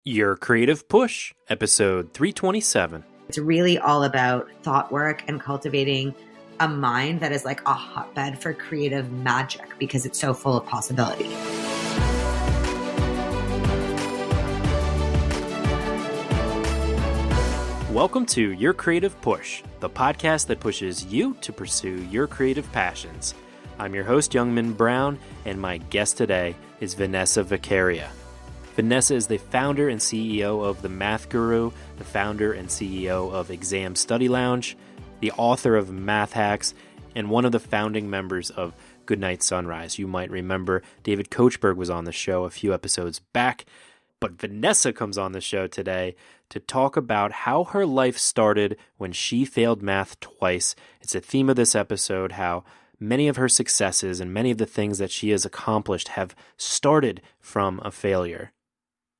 Your Creative Push, episode 327. It's really all about thought work and cultivating a mind that is like a hotbed for creative magic because it's so full of possibility. Welcome to Your Creative Push, the podcast that pushes you to pursue your creative passions. I'm your host, Youngman Brown, and my guest today is Vanessa Vakharia. Vanessa is the founder and CEO of The Math Guru, the founder and CEO of Exam Study Lounge, the author of Math Hacks, and one of the founding members of Goodnight Sunrise. You might remember David Kochberg was on the show a few episodes back, but Vanessa comes on the show today to talk about how her life started when she failed math twice. It's a theme of this episode, how many of her successes and many of the things that she has accomplished have started from a failure.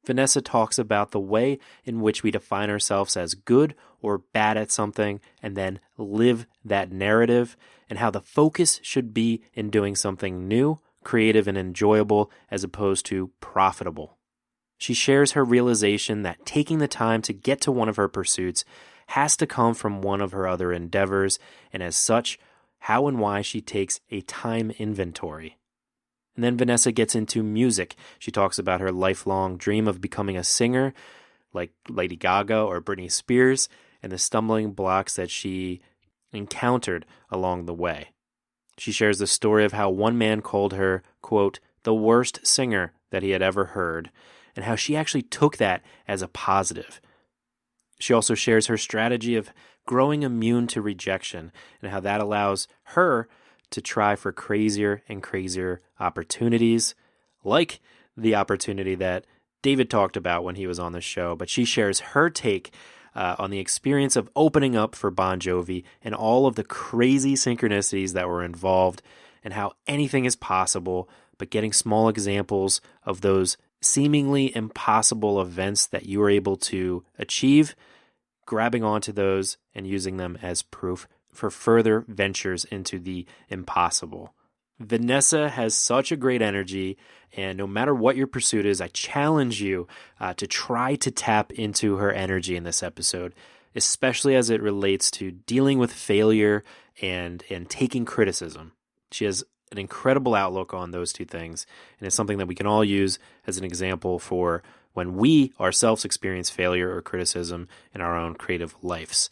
Vanessa talks about the way in which we define ourselves as good or bad at something and then live that narrative, and how the focus should be in doing something new, creative, and enjoyable as opposed to profitable. She shares her realization that taking the time to get to one of her pursuits has to come from one of her other endeavors, and as such, how and why she takes a time inventory. And then Vanessa gets into music. She talks about her lifelong dream of becoming a singer like Lady Gaga or Britney Spears, and the stumbling blocks that she encountered along the way. She shares the story of how one man called her, quote, the worst singer that he had ever heard, and how she actually took that as a positive. She also shares her strategy of growing immune to rejection and how that allows her to try for crazier and crazier opportunities, like the opportunity that David talked about when he was on the show. But she shares her take on the experience of opening up for Bon Jovi and all of the crazy synchronicities that were involved, and how anything is possible, but getting small examples of those seemingly impossible events that you were able to achieve, grabbing onto those and using them as proof for further ventures into the impossible. Vanessa has such a great energy, and no matter what your pursuit is, I challenge you to try to tap into her energy in this episode, especially as it relates to dealing with failure and taking criticism. She has an incredible outlook on those two things, and it's something that we can all use as an example for when we ourselves experience failure or criticism in our own creative lives.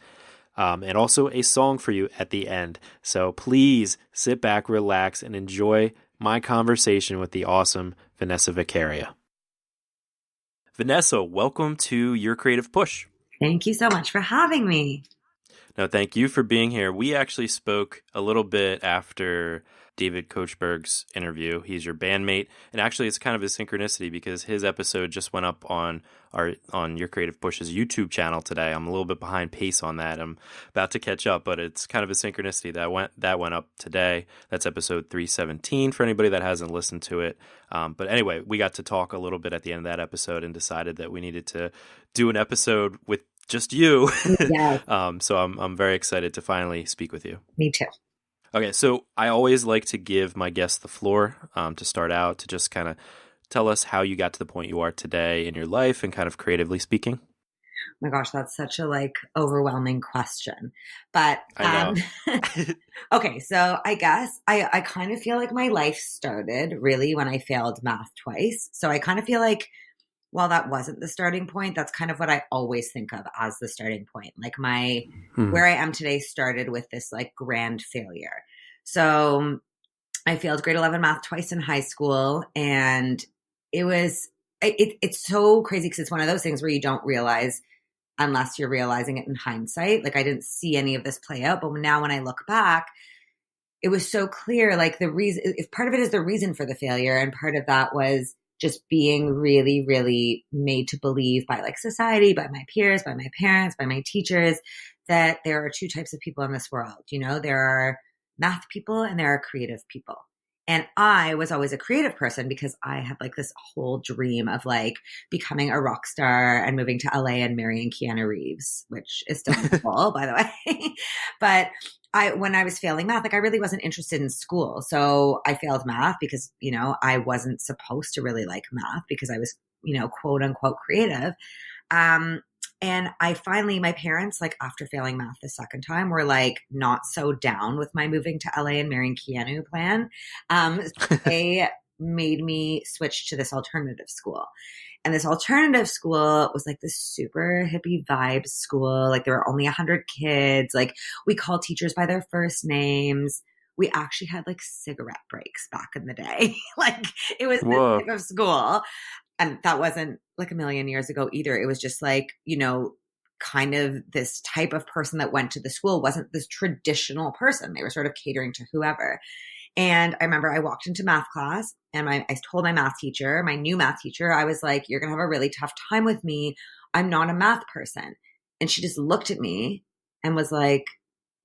And also a song for you at the end. So please sit back, relax, and enjoy my conversation with the awesome Vanessa Vakharia. Vanessa, welcome to Your Creative Push. Thank you so much for having me. No, thank you for being here. We actually spoke a little bit after David Kochberg's interview. He's your bandmate, and actually it's kind of a synchronicity because his episode just went up on Your Creative Push's YouTube channel today. I'm a little bit behind pace on that. I'm about to catch up, but it's kind of a synchronicity that went up today. That's episode 317 for anybody that hasn't listened to it. But anyway, we got to talk a little bit at the end of that episode and decided that we needed to do an episode with just you. Yes. So I'm very excited to finally speak with you. Me too. Okay, so I always like to give my guests the floor to start out, to just kind of tell us how you got to the point you are today in your life and kind of creatively speaking. Oh my gosh, that's such a overwhelming question. But I know. Okay, so I guess I kind of feel like my life started really when I failed math twice. So I kind of feel like while that wasn't the starting point, that's kind of what I always think of as the starting point. Like where I am today started with this grand failure. So I failed grade 11 math twice in high school, and it's so crazy because it's one of those things where you don't realize unless you're realizing it in hindsight. I didn't see any of this play out, but now when I look back, it was so clear. The reason, if part of it is the reason for the failure, and part of that was just being really, really made to believe by society, by my peers, by my parents, by my teachers, that there are two types of people in this world. There are math people and there are creative people. And I was always a creative person because I had this whole dream of becoming a rock star and moving to LA and marrying Keanu Reeves, which is still cool, by the way. But when I was failing math, I really wasn't interested in school. So I failed math because, I wasn't supposed to really like math because I was quote unquote creative. And I finally, my parents, like after failing math the second time, were like not so down with my moving to LA and marrying Keanu plan. They made me switch to this alternative school. And this alternative school was like this super hippie vibe school. Like there were only 100 kids. Like we called teachers by their first names. We actually had like cigarette breaks back in the day. Like it was this type of school. And that wasn't like a million years ago either. It was just like, kind of this type of person that went to the school wasn't this traditional person. They were sort of catering to whoever. And I remember I walked into math class and I told my math teacher, my new math teacher, I was like, you're going to have a really tough time with me. I'm not a math person. And she just looked at me and was like,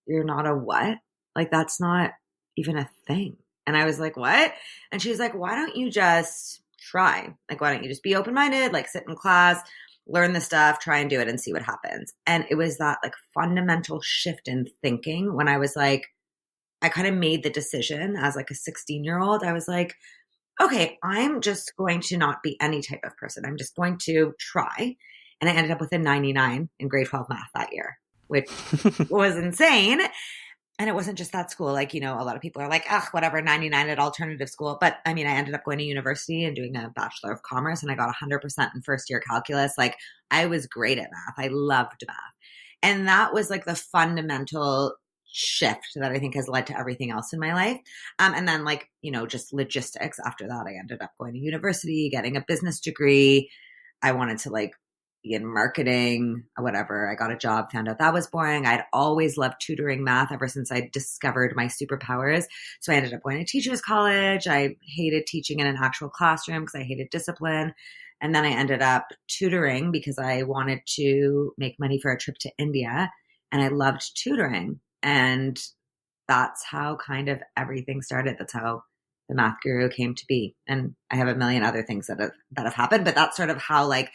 you're not a what? Like, that's not even a thing. And I was like, what? And she was like, why don't you just try? Like, why don't you just be open-minded, like sit in class, learn the stuff, try and do it and see what happens. And it was that like fundamental shift in thinking when I was like, I kind of made the decision as like a 16-year-old. I was like, okay, I'm just going to not be any type of person. I'm just going to try. And I ended up with a 99 in grade 12 math that year, which was insane. And it wasn't just that school. Like, a lot of people are like, whatever, 99 at alternative school. But I mean, I ended up going to university and doing a Bachelor of Commerce and I got 100% in first year calculus. Like I was great at math. I loved math. And that was like the fundamental shift that I think has led to everything else in my life. And then like, just logistics. After that, I ended up going to university, getting a business degree. I wanted to like be in marketing, whatever. I got a job, found out that was boring. I'd always loved tutoring math ever since I discovered my superpowers. So I ended up going to teachers college. I hated teaching in an actual classroom because I hated discipline. And then I ended up tutoring because I wanted to make money for a trip to India. And I loved tutoring. And that's how kind of everything started. That's how the Math Guru came to be. And I have a million other things that have happened, but that's sort of how like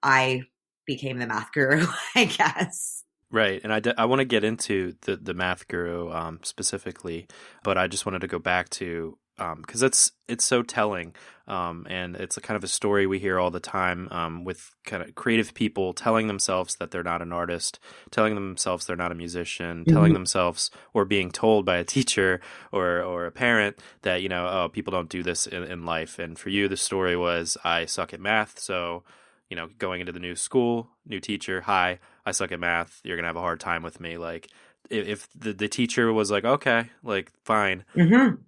I became the Math Guru, I guess. Right. And I want to get into the Math Guru specifically, but I just wanted to go back to, because it's so telling, and it's a kind of a story we hear all the time with kind of creative people telling themselves that they're not an artist, telling themselves they're not a musician, telling themselves or being told by a teacher or a parent that, oh, people don't do this in life. And for you, the story was, I suck at math, so going into the new school, new teacher, hi, I suck at math, you're going to have a hard time with me. Like, if the teacher was like, okay, like, fine,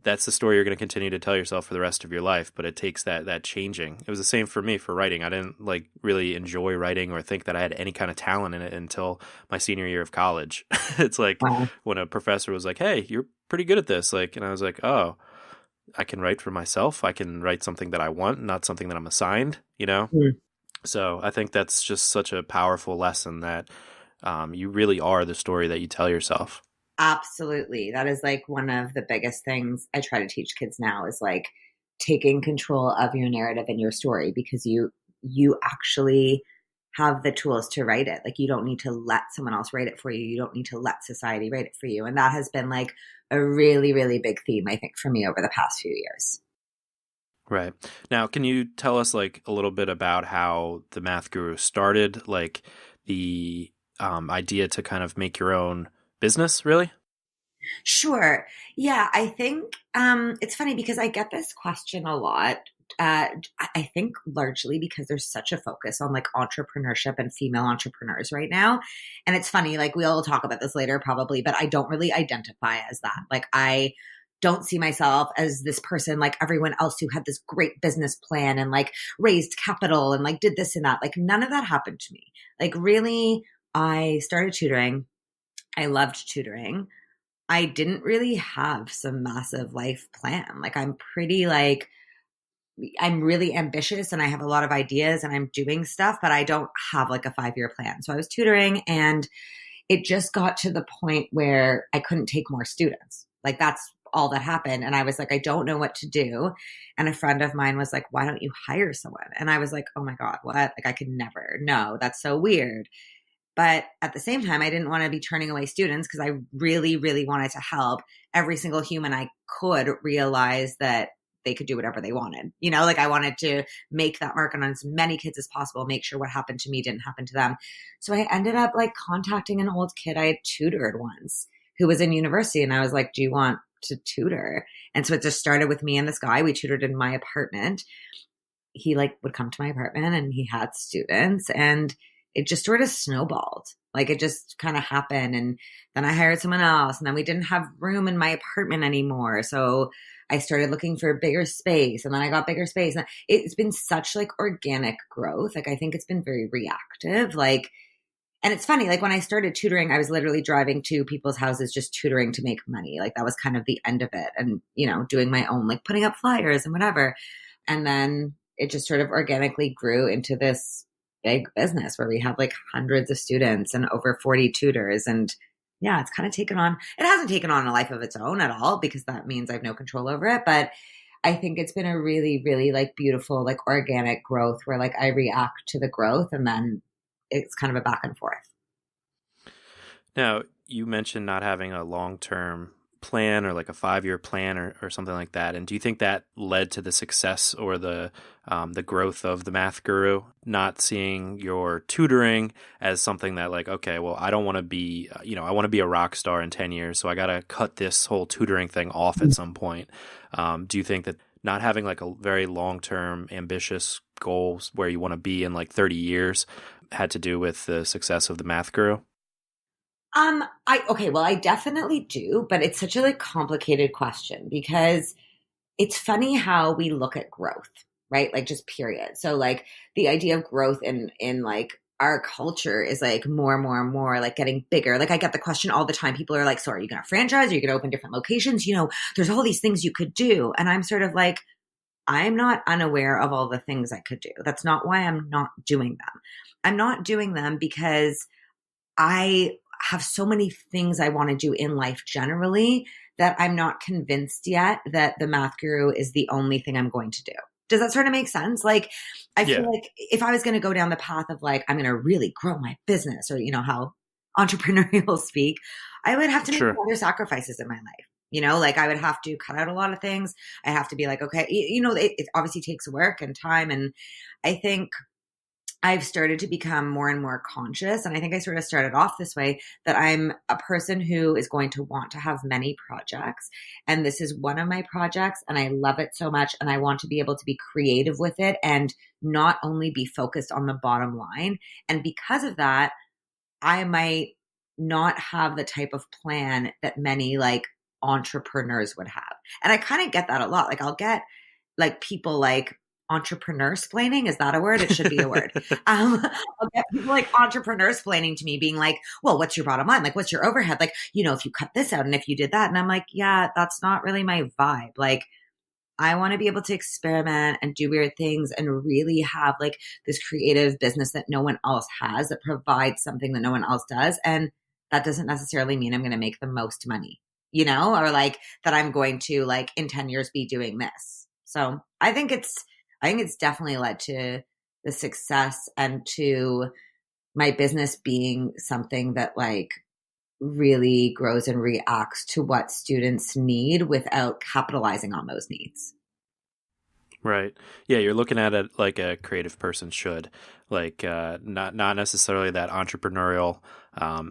that's the story you're going to continue to tell yourself for the rest of your life. But it takes that changing. It was the same for me for writing. I didn't like really enjoy writing or think that I had any kind of talent in it until my senior year of college. It's like when a professor was like, hey, you're pretty good at this. Like, and I was like, oh, I can write for myself. I can write something that I want, not something that I'm assigned, So I think that's just such a powerful lesson that you really are the story that you tell yourself. Absolutely. That is like one of the biggest things I try to teach kids now is like taking control of your narrative and your story, because you actually have the tools to write it. Like you don't need to let someone else write it for you. You don't need to let society write it for you. And that has been like a really, really big theme, I think, for me over the past few years. Right. Now, can you tell us like a little bit about how the Math Guru started, like the idea to kind of make your own business, really? Sure. Yeah, I think it's funny because I get this question a lot. I think largely because there's such a focus on like entrepreneurship and female entrepreneurs right now. And it's funny, like we'll talk about this later probably, but I don't really identify as that. Like I don't see myself as this person like everyone else who had this great business plan and like raised capital and like did this and that. Like none of that happened to me. Like really, I started tutoring. I loved tutoring. I didn't really have some massive life plan. Like I'm really ambitious and I have a lot of ideas and I'm doing stuff, but I don't have like a 5-year plan. So I was tutoring and it just got to the point where I couldn't take more students. Like that's all that happened. And I was like, I don't know what to do. And a friend of mine was like, why don't you hire someone? And I was like, oh my God, what? Like I could never. No, that's so weird. But at the same time, I didn't want to be turning away students because I really, really wanted to help every single human I could realize that they could do whatever they wanted. You know, like I wanted to make that mark on as many kids as possible, make sure what happened to me didn't happen to them. So I ended up like contacting an old kid I had tutored once who was in university. And I was like, do you want to tutor? And so it just started with me and this guy. We tutored in my apartment. He like would come to my apartment and he had students, and it just sort of snowballed. Like it just kind of happened. And then I hired someone else, and then we didn't have room in my apartment anymore. So I started looking for a bigger space, and then I got bigger space. And it's been such like organic growth. Like I think it's been very reactive. Like, and it's funny, like when I started tutoring, I was literally driving to people's houses just tutoring to make money. Like that was kind of the end of it. And, you know, doing my own, like putting up flyers and whatever. And then it just sort of organically grew into this big business where we have like hundreds of students and over 40 tutors. And yeah, it's kind of taken on, it hasn't taken on a life of its own at all, because that means I have no control over it. But I think it's been a really, really like beautiful, like organic growth where like I react to the growth, and then it's kind of a back and forth. Now, you mentioned not having a long-term plan or like a 5-year plan or something like that. And do you think that led to the success or the growth of the Math Guru, not seeing your tutoring as something that like, okay, well, I don't want to be, I want to be a rock star in 10 years. So I got to cut this whole tutoring thing off at some point. Do you think that not having like a very long-term ambitious goals where you want to be in like 30 years had to do with the success of the Math Guru? I definitely do, but it's such a like complicated question because it's funny how we look at growth, right? Like just period. So like the idea of growth in like our culture is like more and more and more like getting bigger. Like I get the question all the time. People are like, so are you going to franchise? Are you going to open different locations? You know, there's all these things you could do. And I'm sort of like, I'm not unaware of all the things I could do. That's not why I'm not doing them. I'm not doing them because I have so many things I want to do in life generally that I'm not convinced yet that the Math Guru is the only thing I'm going to do. Does that sort of make sense? Like, I feel like if I was going to go down the path of like, I'm going to really grow my business, or, you know, how entrepreneurial speak, I would have to make other sacrifices in my life. You know, like I would have to cut out a lot of things. I have to be like, okay, you know, it obviously takes work and time. And I think I've started to become more and more conscious. And I think I sort of started off this way, that I'm a person who is going to want to have many projects. And this is one of my projects, and I love it so much. And I want to be able to be creative with it and not only be focused on the bottom line. And because of that, I might not have the type of plan that many like entrepreneurs would have. And I kind of get that a lot. Like I'll get like people like entrepreneur-splaining. Is that a word? It should be a word. I'll get people like entrepreneur-splaining to me, being like, well, what's your bottom line? Like, what's your overhead? Like, you know, if you cut this out and if you did that. And I'm like, yeah, that's not really my vibe. Like, I want to be able to experiment and do weird things and really have like this creative business that no one else has, that provides something that no one else does. And that doesn't necessarily mean I'm going to make the most money, you know, or like that I'm going to like in 10 years be doing this. So I think it's definitely led to the success and to my business being something that like really grows and reacts to what students need without capitalizing on those needs. Right. Yeah, you're looking at it like a creative person should, like not necessarily that entrepreneurial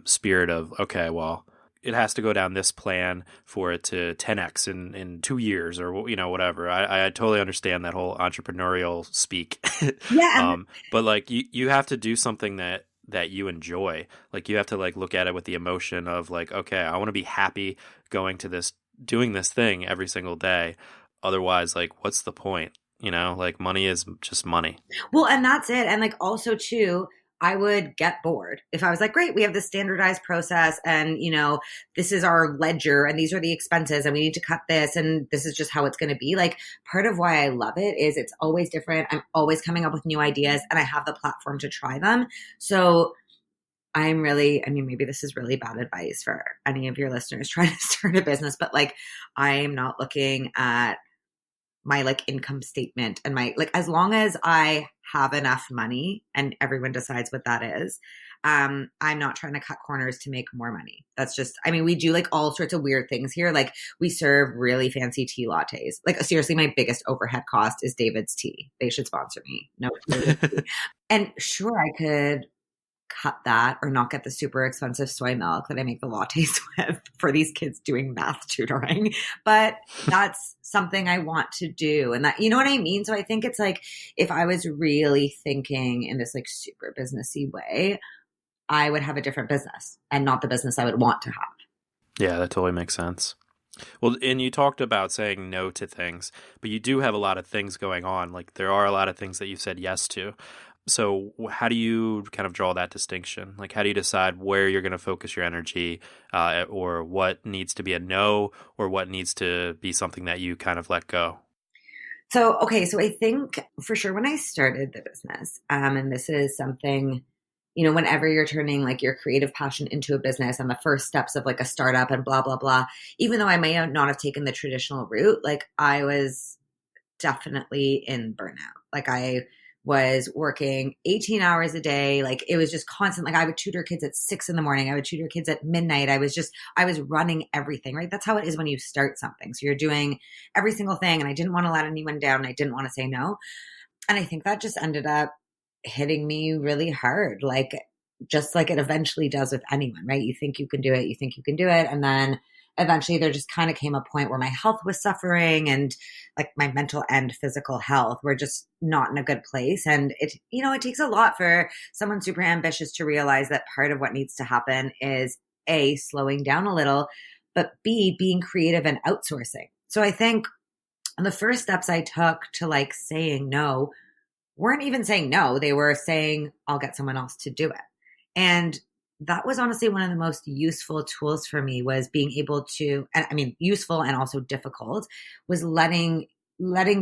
spirit of, okay, well, it has to go down this plan for it to 10x in 2 years, or, you know, whatever. I totally understand that whole entrepreneurial speak. Yeah. But like you have to do something that you enjoy. Like you have to like look at it with the emotion of like, okay, I want to be happy going to this, doing this thing every single day. Otherwise, like, what's the point? You know, like money is just money. Well, and that's it. And like also too, I would get bored if I was like, great, we have this standardized process and, you know, this is our ledger and these are the expenses and we need to cut this and this is just how it's going to be. Like part of why I love it is it's always different. I'm always coming up with new ideas and I have the platform to try them. So maybe this is really bad advice for any of your listeners trying to start a business, but like, I'm not looking at my like income statement and my, like, as long as I have enough money, and everyone decides what that is. I'm not trying to cut corners to make more money. That's just, I mean, we do like all sorts of weird things here. Like we serve really fancy tea lattes. Like seriously, my biggest overhead cost is David's tea. They should sponsor me. No. And sure, I could cut that or not get the super expensive soy milk that I make the lattes with for these kids doing math tutoring. But that's something I want to do. And that, you know what I mean? So I think it's like, if I was really thinking in this like super businessy way, I would have a different business and not the business I would want to have. Yeah, that totally makes sense. Well, and you talked about saying no to things, but you do have a lot of things going on. Like there are a lot of things that you've said yes to. So how do you kind of draw that distinction? Like how do you decide where you're going to focus your energy or what needs to be a no or what needs to be something that you kind of let go? So, okay. So I think for sure when I started the business, and this is something, you know, whenever you're turning like your creative passion into a business and the first steps of like a startup and blah, blah, blah, even though I may not have taken the traditional route, like I was definitely in burnout. Like I was working 18 hours a day. Like it was just constant. Like I would tutor kids at 6 a.m. I would tutor kids at midnight. I was running everything, right? That's how it is when you start something. So you're doing every single thing. And I didn't want to let anyone down. I didn't want to say no. And I think that just ended up hitting me really hard. Like just like it eventually does with anyone, right? You think you can do it. You think you can do it. And then eventually there just kind of came a point where my health was suffering and like my mental and physical health were just not in a good place. And it, you know, it takes a lot for someone super ambitious to realize that part of what needs to happen is A, slowing down a little, but B, being creative and outsourcing. So I think the first steps I took to like saying no weren't even saying no. They were saying, I'll get someone else to do it. And that was honestly one of the most useful tools for me was being able to, I mean, useful and also difficult, was letting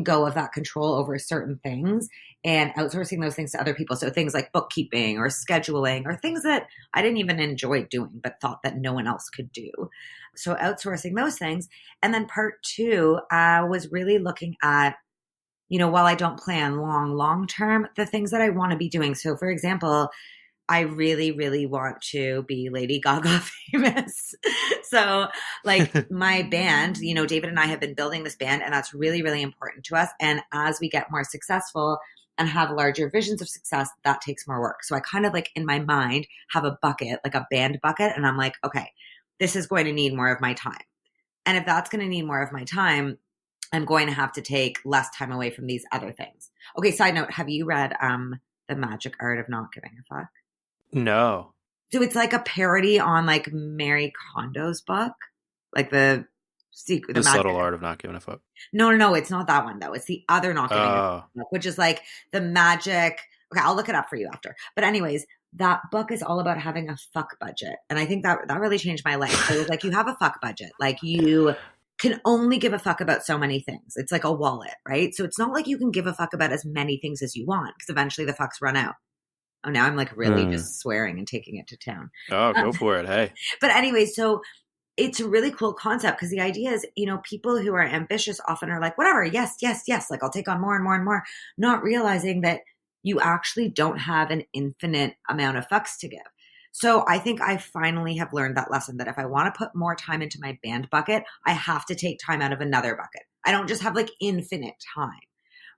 go of that control over certain things and outsourcing those things to other people. So things like bookkeeping or scheduling or things that I didn't even enjoy doing, but thought that no one else could do. So outsourcing those things. And then part two was really looking at, you know, while I don't plan long term, the things that I want to be doing. So for example, I really, really want to be Lady Gaga famous. So like my band, you know, David and I have been building this band and that's really, really important to us. And as we get more successful and have larger visions of success, that takes more work. So I kind of like in my mind have a bucket, like a band bucket. And I'm like, okay, this is going to need more of my time. And if that's going to need more of my time, I'm going to have to take less time away from these other things. Okay, side note, have you read The Magic Art of Not Giving a Fuck? No. So it's like a parody on like Mary Kondo's book, like the secret, The Subtle Art of Not Giving a Fuck. No, it's not that one though. It's the other Not Giving a Fuck book, which is like the magic. Okay, I'll look it up for you after. But anyways, that book is all about having a fuck budget, and I think that really changed my life. So it was like you have a fuck budget, like you can only give a fuck about so many things. It's like a wallet, right? So it's not like you can give a fuck about as many things as you want because eventually the fucks run out. Oh, now I'm like really just swearing and taking it to town. Oh, go for it. Hey. But anyway, so it's a really cool concept because the idea is, you know, people who are ambitious often are like, whatever, yes. Like I'll take on more and more and more, not realizing that you actually don't have an infinite amount of fucks to give. So I think I finally have learned that lesson that if I want to put more time into my band bucket, I have to take time out of another bucket. I don't just have like infinite time,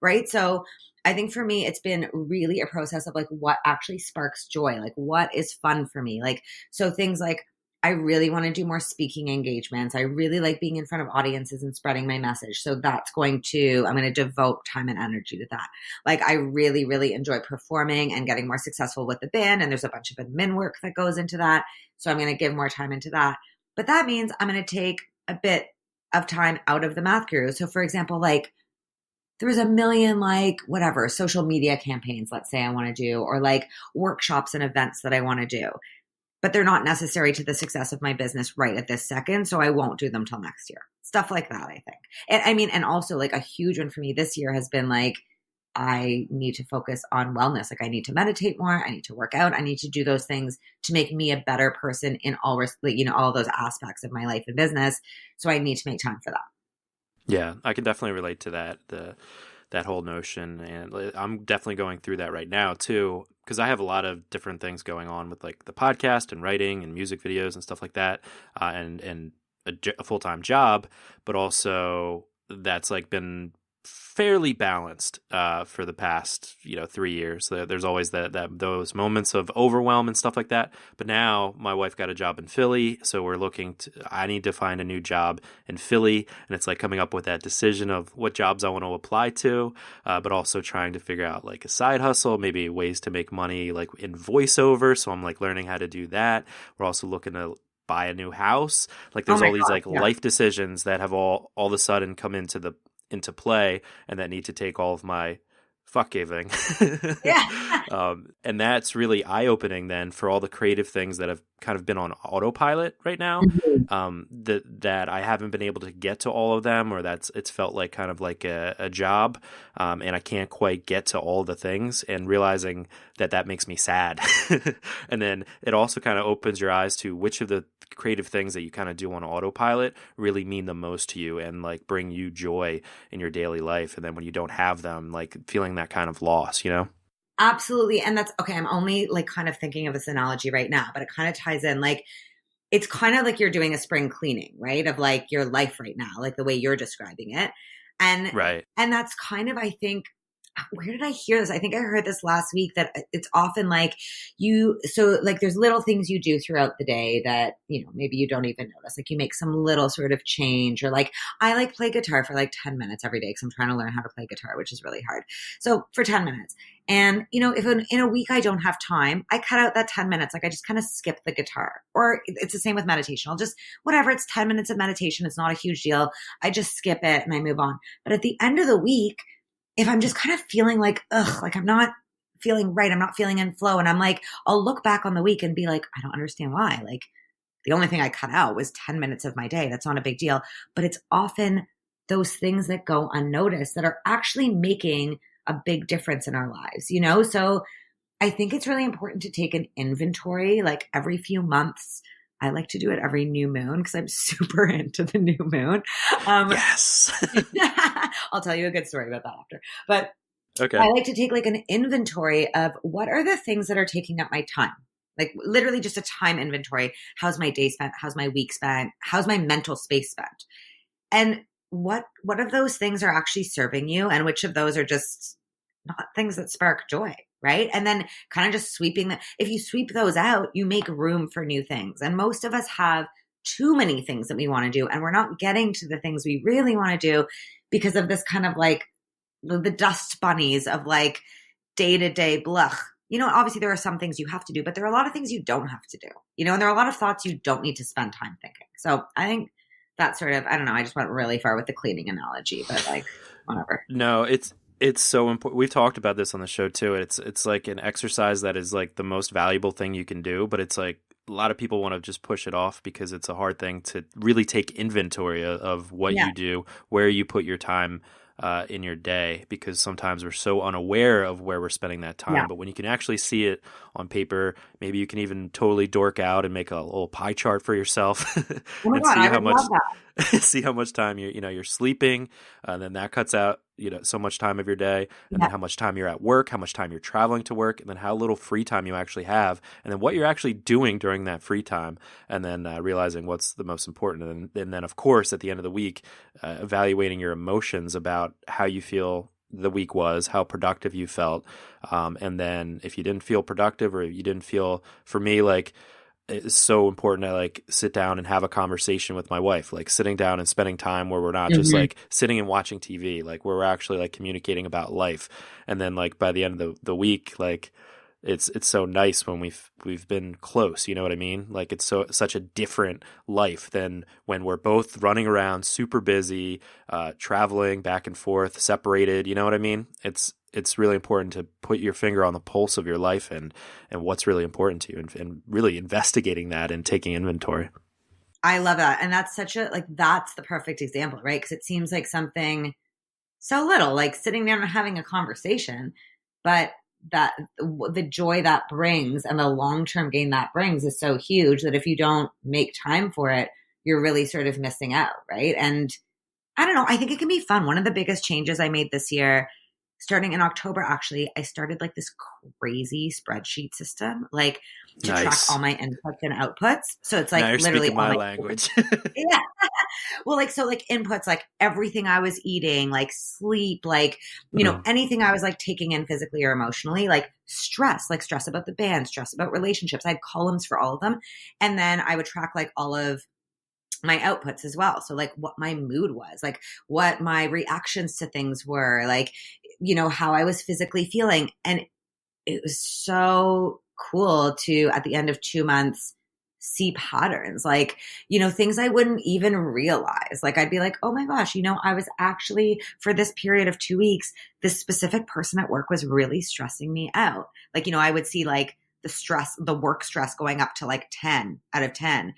right? So I think for me, it's been really a process of like what actually sparks joy, like what is fun for me. Like, so things like I really want to do more speaking engagements. I really like being in front of audiences and spreading my message. So I'm going to devote time and energy to that. Like I really, really enjoy performing and getting more successful with the band. And there's a bunch of admin work that goes into that. So I'm going to give more time into that. But that means I'm going to take a bit of time out of the math guru. So for example, like there's a million like whatever social media campaigns, let's say I want to do, or like workshops and events that I want to do. But they're not necessary to the success of my business right at this second. So I won't do them till next year. Stuff like that, I think. And I mean, and also like a huge one for me this year has been like, I need to focus on wellness. Like I need to meditate more. I need to work out. I need to do those things to make me a better person in all those aspects of my life and business. So I need to make time for that. Yeah, I can definitely relate to that. that whole notion. And I'm definitely going through that right now too, because I have a lot of different things going on with like the podcast and writing and music videos and stuff like that, and a full-time job, but also that's like been fairly balanced for the past 3 years. There's always that those moments of overwhelm and stuff like that. But now my wife got a job in Philly, so I need to find a new job in Philly, and it's like coming up with that decision of what jobs I want to apply to, but also trying to figure out like a side hustle, maybe ways to make money like in voiceover. So I'm like learning how to do that. We're also looking to buy a new house. Like there's all these life decisions that have all of a sudden come into play, and that need to take all of my fuck giving. And that's really eye-opening then for all the creative things that have kind of been on autopilot right now. That I haven't been able to get to all of them, or it's felt like kind of like a job, and I can't quite get to all the things, and realizing that makes me sad. And then it also kind of opens your eyes to which of the creative things that you kind of do on autopilot really mean the most to you and like bring you joy in your daily life. And then when you don't have them, like feeling that kind of loss, Absolutely. And that's okay. I'm only like kind of thinking of this analogy right now, but it kind of ties in like, it's kind of like you're doing a spring cleaning, right? Of like your life right now, like the way you're describing it. And, right. And that's kind of, I think, where did I hear this? I think I heard this last week, that it's often like there's little things you do throughout the day that, maybe you don't even notice. Like you make some little sort of change, or like I like play guitar for like 10 minutes every day because I'm trying to learn how to play guitar, which is really hard. So for 10 minutes. And, if in a week I don't have time, I cut out that 10 minutes. Like I just kind of skip the guitar. Or it's the same with meditation. I'll just, whatever, it's 10 minutes of meditation. It's not a huge deal. I just skip it and I move on. But at the end of the week, if I'm just kind of feeling like, like I'm not feeling right, I'm not feeling in flow, and I'm like, I'll look back on the week and be like, I don't understand why. Like the only thing I cut out was 10 minutes of my day. That's not a big deal. But it's often those things that go unnoticed that are actually making a big difference in our lives, So I think it's really important to take an inventory like every few months. I like to do it every new moon because I'm super into the new moon. Yes. I'll tell you a good story about that after. But okay. I like to take like an inventory of what are the things that are taking up my time. Like literally just a time inventory. How's my day spent? How's my week spent? How's my mental space spent? And what of those things are actually serving you, and which of those are just not things that spark joy? Right. And then kind of just sweeping that. If you sweep those out, you make room for new things. And most of us have too many things that we want to do, and we're not getting to the things we really want to do because of this kind of like the dust bunnies of like day-to-day blah. Obviously there are some things you have to do, but there are a lot of things you don't have to do, and there are a lot of thoughts you don't need to spend time thinking. So I think that's sort of, I don't know, I just went really far with the cleaning analogy, but like whatever. No, it's so important. We've talked about this on the show too. It's like an exercise that is like the most valuable thing you can do, but it's like a lot of people want to just push it off because it's a hard thing to really take inventory of what you do, where you put your time in your day, because sometimes we're so unaware of where we're spending that time. But when you can actually see it on paper, maybe you can even totally dork out and make a little pie chart for yourself and see how much time you're sleeping, and then that cuts out so much time of your day, and then how much time you're at work, how much time you're traveling to work, and then how little free time you actually have, and then what you're actually doing during that free time, and then realizing what's the most important, and then of course at the end of the week evaluating your emotions about how you feel the week was, how productive you felt, and then if you didn't feel productive, or you didn't feel, for me, like it's so important to like sit down and have a conversation with my wife, like sitting down and spending time where we're not just like sitting and watching TV, like where we're actually like communicating about life. And then like by the end of the week, like it's so nice when we've been close, you know what I mean? Like it's such a different life than when we're both running around super busy, traveling back and forth, separated, you know what I mean? It's really important to put your finger on the pulse of your life and what's really important to you, and really investigating that and taking inventory. I love that. And that's that's the perfect example, right? Because it seems like something so little, like sitting there and having a conversation, but that the joy that brings and the long-term gain that brings is so huge that if you don't make time for it, you're really sort of missing out, right? And I don't know, I think it can be fun. One of the biggest changes I made this year starting in October, actually, I started like this crazy spreadsheet system, like to track Nice. all my inputs and outputs. So it's Now like you're literally speaking all my my, language. yeah. Well, like, so like inputs, like everything I was eating, like sleep, like, Mm. anything I was like taking in physically or emotionally, like stress about the band, stress about relationships. I had columns for all of them. And then I would track like all of my outputs as well. So like what my mood was, like what my reactions to things were, like, how I was physically feeling. And it was so cool to, at the end of 2 months, see patterns, like, things I wouldn't even realize. Like, I'd be like, oh my gosh, I was actually, for this period of 2 weeks, this specific person at work was really stressing me out. Like, I would see like the work stress going up to like 10 out of 10.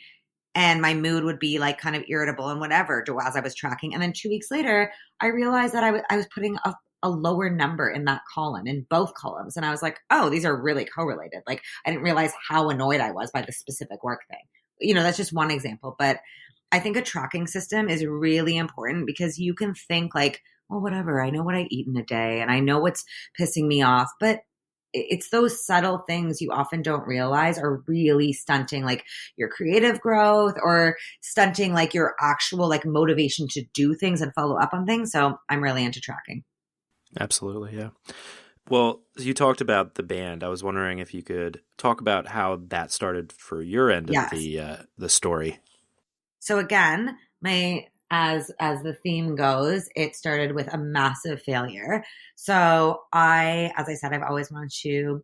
And my mood would be like kind of irritable and whatever as I was tracking. And then 2 weeks later, I realized that I was putting a lower number in that column, in both columns. And I was like, oh, these are really correlated. Like, I didn't realize how annoyed I was by the specific work thing. That's just one example. But I think a tracking system is really important because you can think like, well, whatever, I know what I eat in a day and I know what's pissing me off. But it's those subtle things you often don't realize are really stunting like your creative growth or stunting like your actual like motivation to do things and follow up on things. So I'm really into tracking. Absolutely, yeah. Well, you talked about the band. I was wondering if you could talk about how that started for your end of Yes. the story. So again, as the theme goes, it started with a massive failure. So as I said, I've always wanted to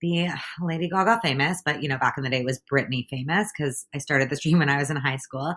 be Lady Gaga famous, but back in the day it was Britney famous because I started this dream when I was in high school,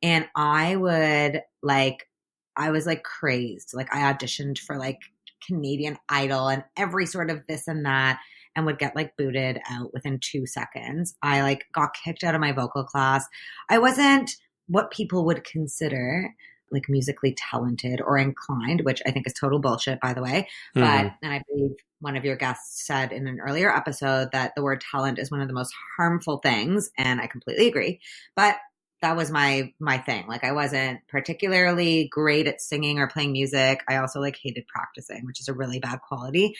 and I was like crazed. Like I auditioned for like Canadian Idol and every sort of this and that, and would get like booted out within 2 seconds. I like got kicked out of my vocal class. I wasn't what people would consider like musically talented or inclined, which I think is total bullshit, by the way. Mm-hmm. And I believe one of your guests said in an earlier episode that the word talent is one of the most harmful things. And I completely agree. But that was my thing. Like I wasn't particularly great at singing or playing music. I also like hated practicing, which is a really bad quality.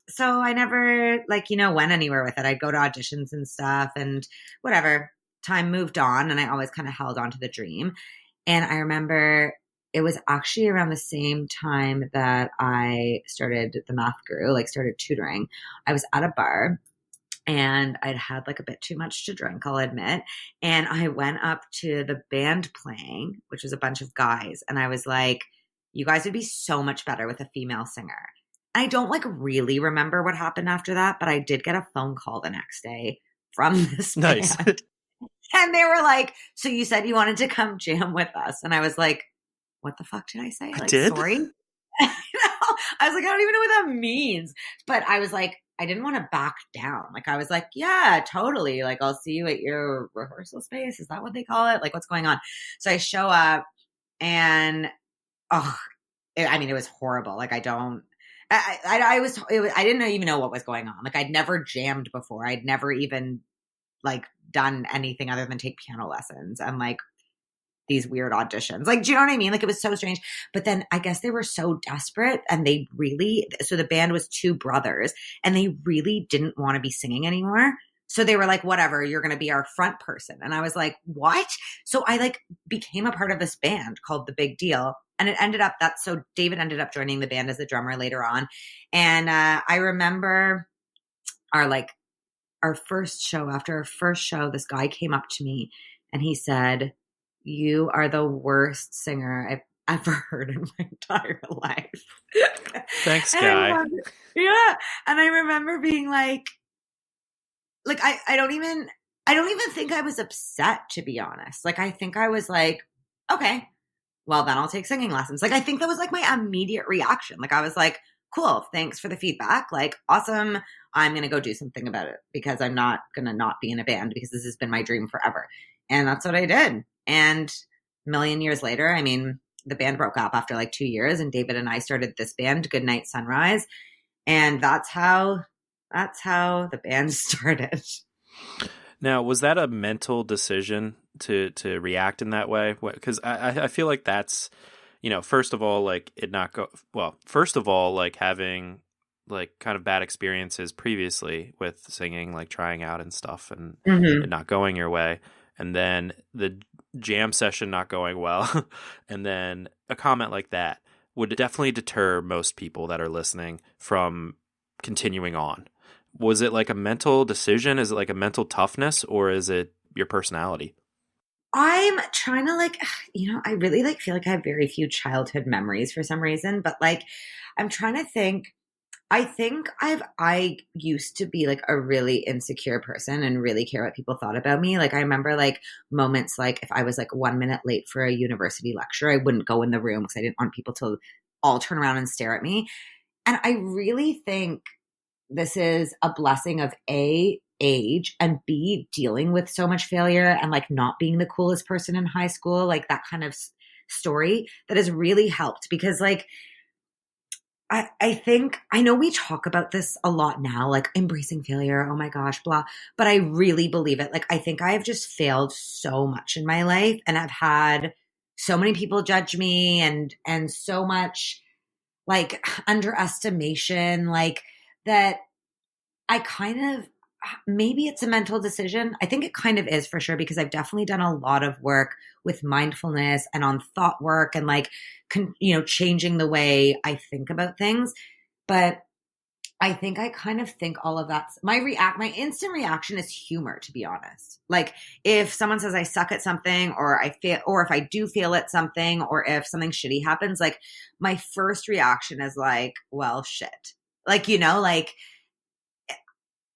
So I never went anywhere with it. I'd go to auditions and stuff and whatever. Time moved on and I always kind of held on to the dream. And I remember it was actually around the same time that I started the Math Guru, like started tutoring. I was at a bar and I'd had like a bit too much to drink, I'll admit. And I went up to the band playing, which was a bunch of guys. And I was like, you guys would be so much better with a female singer. I don't like really remember what happened after that, but I did get a phone call the next day from this Nice. band. And they were like, so you said you wanted to come jam with us. And I was like, what the fuck did I say? I Like, did? sorry. I was like, I don't even know what that means. But I was like, I didn't want to back down. Like, I was like, yeah, totally. Like, I'll see you at your rehearsal space. Is that what they call it? Like, what's going on? So I show up and, it was horrible. Like, I didn't even know what was going on. Like, I'd never jammed before. I'd never even like done anything other than take piano lessons and like these weird auditions. Like, do you know what I mean? Like it was so strange. But then I guess they were so desperate and so the band was two brothers and they really didn't want to be singing anymore. So they were like, whatever, you're going to be our front person. And I was like, what? So I like became a part of this band called The Big Deal. And it ended up so David ended up joining the band as a drummer later on. And I remember our first show, after our first show, this guy came up to me and he said, you are the worst singer I've ever heard in my entire life. Thanks, guy. Yeah. And I remember being like I don't even think I was upset, to be honest. Like, I think I was like, okay, well then I'll take singing lessons. Like, I think that was like my immediate reaction. Like, I was like, cool, thanks for the feedback. Like, awesome. I'm going to go do something about it because I'm not going to not be in a band because this has been my dream forever. And that's what I did. And a million years later, I mean, the band broke up after like 2 years and David and I started this band, Goodnight Sunrise. And that's how the band started. Now, was that a mental decision to react in that way? Because I feel like that's, first of all, like it not go well, first of all, like having like kind of bad experiences previously with singing, like trying out and stuff and Mm-hmm. it not going your way. And then the jam session not going well. And then a comment like that would definitely deter most people that are listening from continuing on. Was it like a mental decision? Is it like a mental toughness or is it your personality? I'm trying to like, I really like feel like I have very few childhood memories for some reason, but like I'm trying to think. I think I used to be like a really insecure person and really care what people thought about me. Like I remember like moments like if I was like 1 minute late for a university lecture, I wouldn't go in the room because I didn't want people to all turn around and stare at me. And I really think this is a blessing of A, age, and B, dealing with so much failure and like not being the coolest person in high school, like that kind of story that has really helped because like I think I know we talk about this a lot now, like embracing failure, oh my gosh, blah. But I really believe it. Like I think I have just failed so much in my life and I've had so many people judge me and so much like underestimation, like that I kind of maybe it's a mental decision. I think it kind of is for sure because I've definitely done a lot of work with mindfulness and on thought work and like changing the way I think about things. But I think I kind of think all of that. My instant reaction is humor, to be honest. Like if someone says I suck at something or I fail, or if I do fail at something, or if something shitty happens, like my first reaction is like, well, shit. Like, like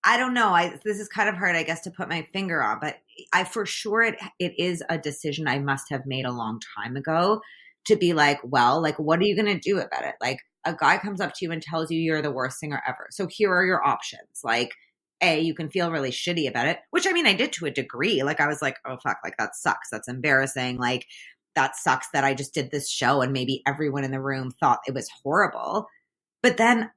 I don't know. This is kind of hard, I guess, to put my finger on, but I for sure it is a decision I must have made a long time ago to be like, well, like, what are you going to do about it? Like, a guy comes up to you and tells you you're the worst singer ever. So here are your options. Like, A, you can feel really shitty about it, which I mean, I did to a degree. Like, I was like, oh, fuck, like, that sucks. That's embarrassing. Like, that sucks that I just did this show and maybe everyone in the room thought it was horrible. But then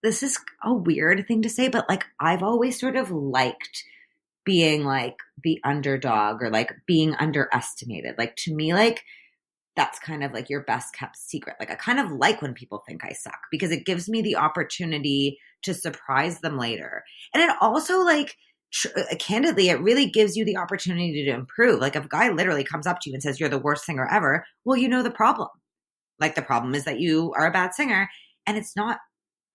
this is a weird thing to say, but like I've always sort of liked being like the underdog or like being underestimated. Like to me, like that's kind of like your best kept secret. Like I kind of like when people think I suck because it gives me the opportunity to surprise them later. And it also like candidly, it really gives you the opportunity to improve. Like if a guy literally comes up to you and says you're the worst singer ever, well, you know the problem. Like the problem is that you are a bad singer and it's not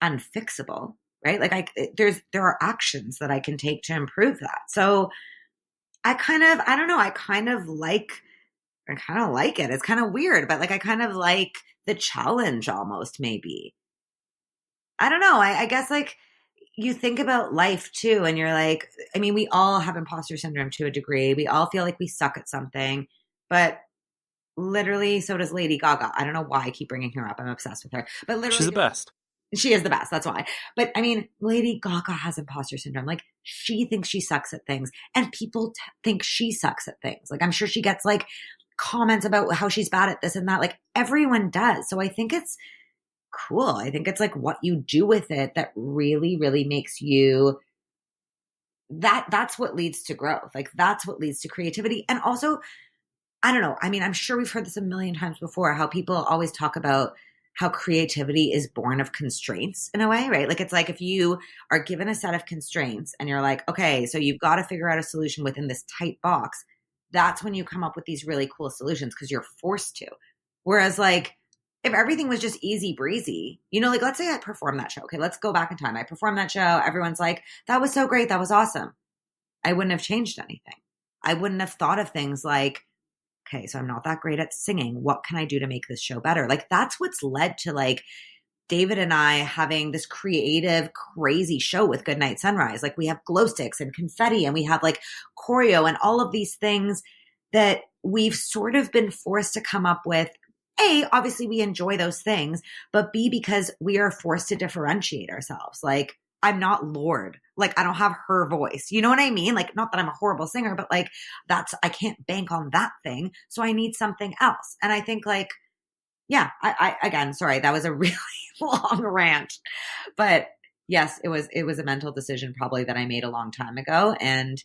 unfixable, right? Like there are actions that I can take to improve that. So I don't know, I kind of like it. It's kind of weird, but like I kind of like the challenge almost maybe. I don't know. I guess like you think about life too and you're like, I mean, we all have imposter syndrome to a degree. We all feel like we suck at something, but literally so does Lady Gaga. I don't know why I keep bringing her up. I'm obsessed with her, but She's literally the best. she is the best. That's why. But I mean, Lady Gaga has imposter syndrome. Like she thinks she sucks at things and people think she sucks at things. Like I'm sure she gets like comments about how she's bad at this and that. Like everyone does. So I think it's cool. I think it's like what you do with it that really, really makes you that's what leads to growth. Like that's what leads to creativity. And also, I don't know. I mean, I'm sure we've heard this a million times before, how people always talk about how creativity is born of constraints in a way, right? Like it's like if you are given a set of constraints and you're like, okay, so you've got to figure out a solution within this tight box. That's when you come up with these really cool solutions because you're forced to. Whereas like if everything was just easy breezy, like let's say I performed that show. Okay, let's go back in time. I performed that show. Everyone's like, that was so great. That was awesome. I wouldn't have changed anything. I wouldn't have thought of things like, okay, so I'm not that great at singing. What can I do to make this show better? Like that's what's led to like David and I having this creative, crazy show with Goodnight Sunrise. Like we have glow sticks and confetti and we have like choreo and all of these things that we've sort of been forced to come up with. A, obviously we enjoy those things, but B, because we are forced to differentiate ourselves. Like I'm not Lorde. Like I don't have her voice. You know what I mean? Like not that I'm a horrible singer, but like I can't bank on that thing. So I need something else. And I think like, yeah, I again, sorry, that was a really long rant, but yes, it was a mental decision probably that I made a long time ago. And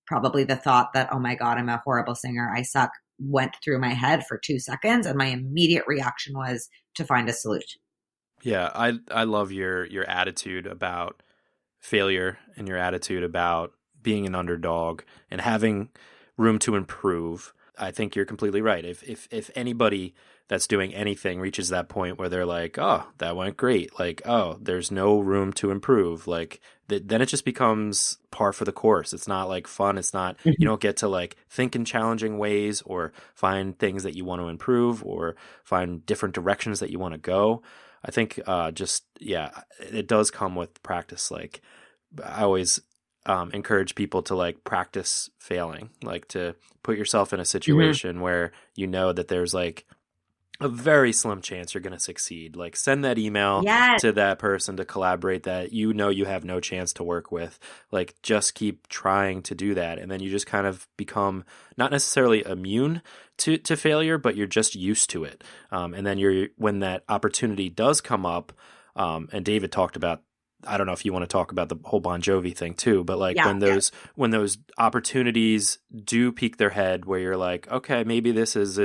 probably the thought that, oh my God, I'm a horrible singer. I suck went through my head for 2 seconds, and my immediate reaction was to find a solution. Yeah, I love your attitude about failure and your attitude about being an underdog and having room to improve. I think you're completely right. If anybody that's doing anything reaches that point where they're like, "Oh, that went great," like, "Oh, there's no room to improve," like then it just becomes par for the course. It's not like fun. It's not, you don't get to like think in challenging ways or find things that you want to improve or find different directions that you want to go. I think it does come with practice. Like I always encourage people to like practice failing, like to put yourself in a situation where you know that there's like a very slim chance you're going to succeed. Like send that email Yes. to that person to collaborate that you know you have no chance to work with. Like just keep trying to do that. And then you just kind of become not necessarily immune to failure, but you're just used to it. And then when that opportunity does come up, and David talked about, I don't know if you want to talk about the whole Bon Jovi thing too, but like when those opportunities do peek their head where you're like, okay, maybe this is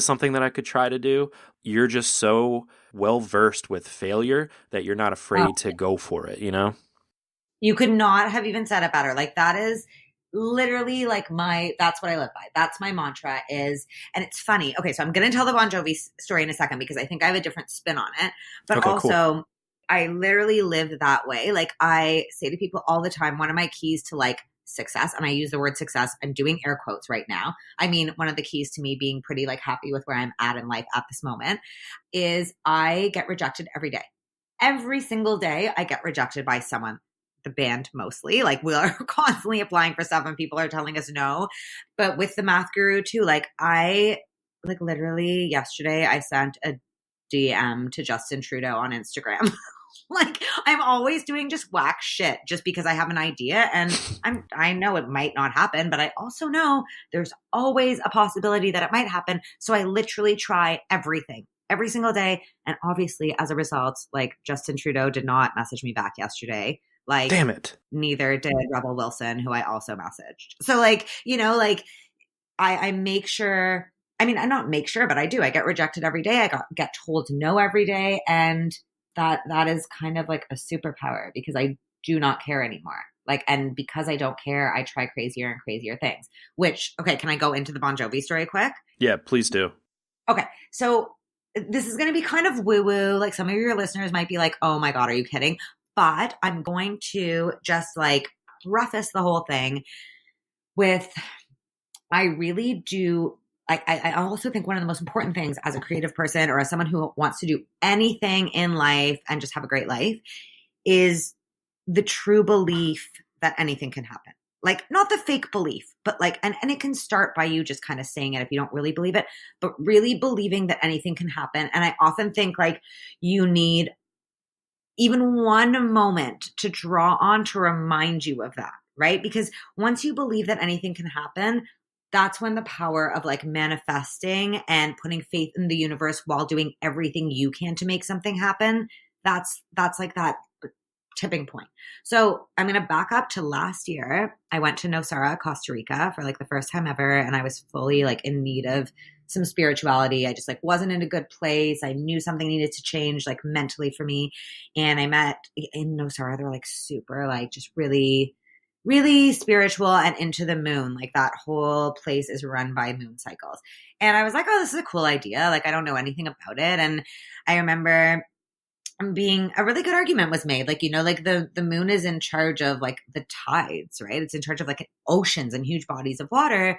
something that I could try to do. You're just so well versed with failure that you're not afraid to go for it, you know? You could not have even said it better. Like that is literally like that's what I live by. That's my mantra is, and it's funny. Okay. So I'm going to tell the Bon Jovi story in a second because I think I have a different spin on it, but okay, also cool. I literally live that way. Like I say to people all the time, one of my keys to like success, and I use the word success, I'm doing air quotes right now. I mean, one of the keys to me being pretty like happy with where I'm at in life at this moment is I get rejected every day. Every single day I get rejected by someone, the band mostly. Like we are constantly applying for stuff and people are telling us no. But with the Math Guru too, like I like literally yesterday I sent a DM to Justin Trudeau on Instagram. Like I'm always doing just whack shit just because I have an idea and I know it might not happen, but I also know there's always a possibility that it might happen. So I literally try everything every single day. And obviously as a result, like Justin Trudeau did not message me back yesterday. Like damn it. Neither did Rebel Wilson, who I also messaged. So like, you know, like I make sure, I mean, I not make sure, but I do. I get rejected every day. I get told no every day. And that is kind of like a superpower because I do not care anymore. Like, and because I don't care, I try crazier and crazier things, which, okay, can I go into the Bon Jovi story quick? Yeah, please do. Okay. So this is going to be kind of woo woo. Like some of your listeners might be like, oh my God, are you kidding? But I'm going to just like preface the whole thing with, I really do. I also think one of the most important things as a creative person or as someone who wants to do anything in life and just have a great life is the true belief that anything can happen. Like not the fake belief, but like, and it can start by you just kind of saying it if you don't really believe it, but really believing that anything can happen. And I often think like you need even one moment to draw on to remind you of that, right? Because once you believe that anything can happen, that's when the power of like manifesting and putting faith in the universe while doing everything you can to make something happen. That's like that tipping point. So I'm going to back up to last year. I went to Nosara, Costa Rica for like the first time ever. And I was fully like in need of some spirituality. I just like wasn't in a good place. I knew something needed to change like mentally for me. And I met in Nosara, they're like super like just really, really spiritual and into the moon. Like that whole place is run by moon cycles. And I was like, oh, this is a cool idea. Like I don't know anything about it. And I remember being a really good argument was made. Like, you know, like the moon is in charge of like the tides, right? It's in charge of like oceans and huge bodies of water.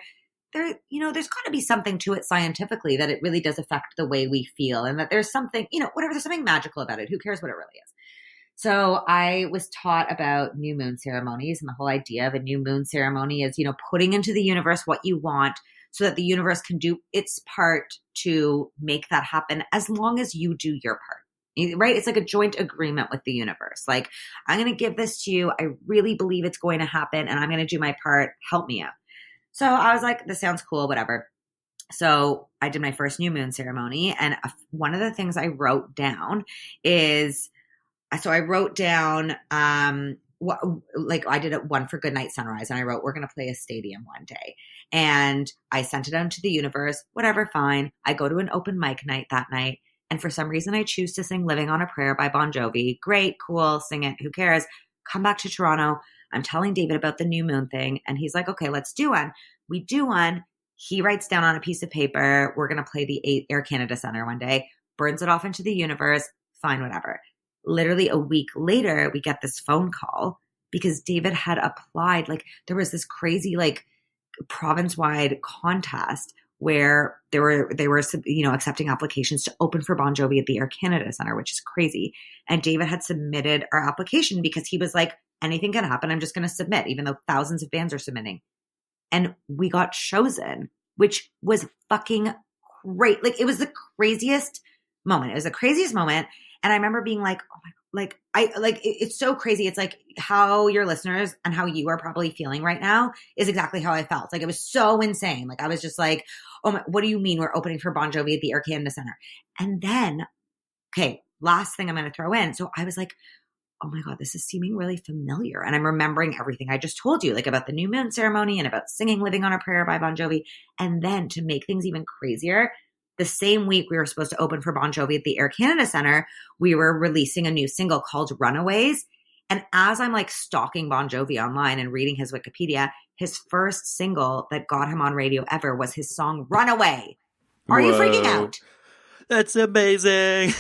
There, you know, there's got to be something to it scientifically that it really does affect the way we feel and that there's something, you know, whatever, there's something magical about it. Who cares what it really is? So I was taught about new moon ceremonies, and the whole idea of a new moon ceremony is, you know, putting into the universe what you want so that the universe can do its part to make that happen as long as you do your part, right? It's like a joint agreement with the universe. Like, I'm going to give this to you. I really believe it's going to happen and I'm going to do my part. Help me out. So I was like, this sounds cool, whatever. So I did my first new moon ceremony. And one of the things I wrote down is, so I wrote down like I did one for Goodnight Sunrise, and I wrote, we're going to play a stadium one day. And I sent it out to the universe, whatever, fine. I go to an open mic night that night. And for some reason, I choose to sing Living on a Prayer by Bon Jovi. Great, cool, sing it. Who cares? Come back to Toronto. I'm telling David about the new moon thing. And he's like, okay, let's do one. We do one. He writes down on a piece of paper, we're going to play the Air Canada Centre one day, burns it off into the universe. Fine, whatever. Literally a week later, we get this phone call because David had applied. Like there was this crazy like province-wide contest where they were accepting applications to open for Bon Jovi at the Air Canada Centre, which is crazy. And David had submitted our application because he was like, anything can happen. I'm just going to submit, even though thousands of bands are submitting. And we got chosen, which was fucking great. Like it was the craziest moment. It was the craziest moment. And I remember being like, oh my, it's so crazy. It's like how your listeners and how you are probably feeling right now is exactly how I felt. Like it was so insane. Like I was just like, oh my, what do you mean we're opening for Bon Jovi at the Air Canada Centre? And then, okay, last thing I'm going to throw in. So I was like, oh my God, this is seeming really familiar. And I'm remembering everything I just told you, like about the new moon ceremony and about singing Living on a Prayer by Bon Jovi. And then to make things even crazier, the same week we were supposed to open for Bon Jovi at the Air Canada Centre, we were releasing a new single called Runaways. And as I'm like stalking Bon Jovi online and reading his Wikipedia, his first single that got him on radio ever was his song Runaway. Are you freaking out? That's amazing.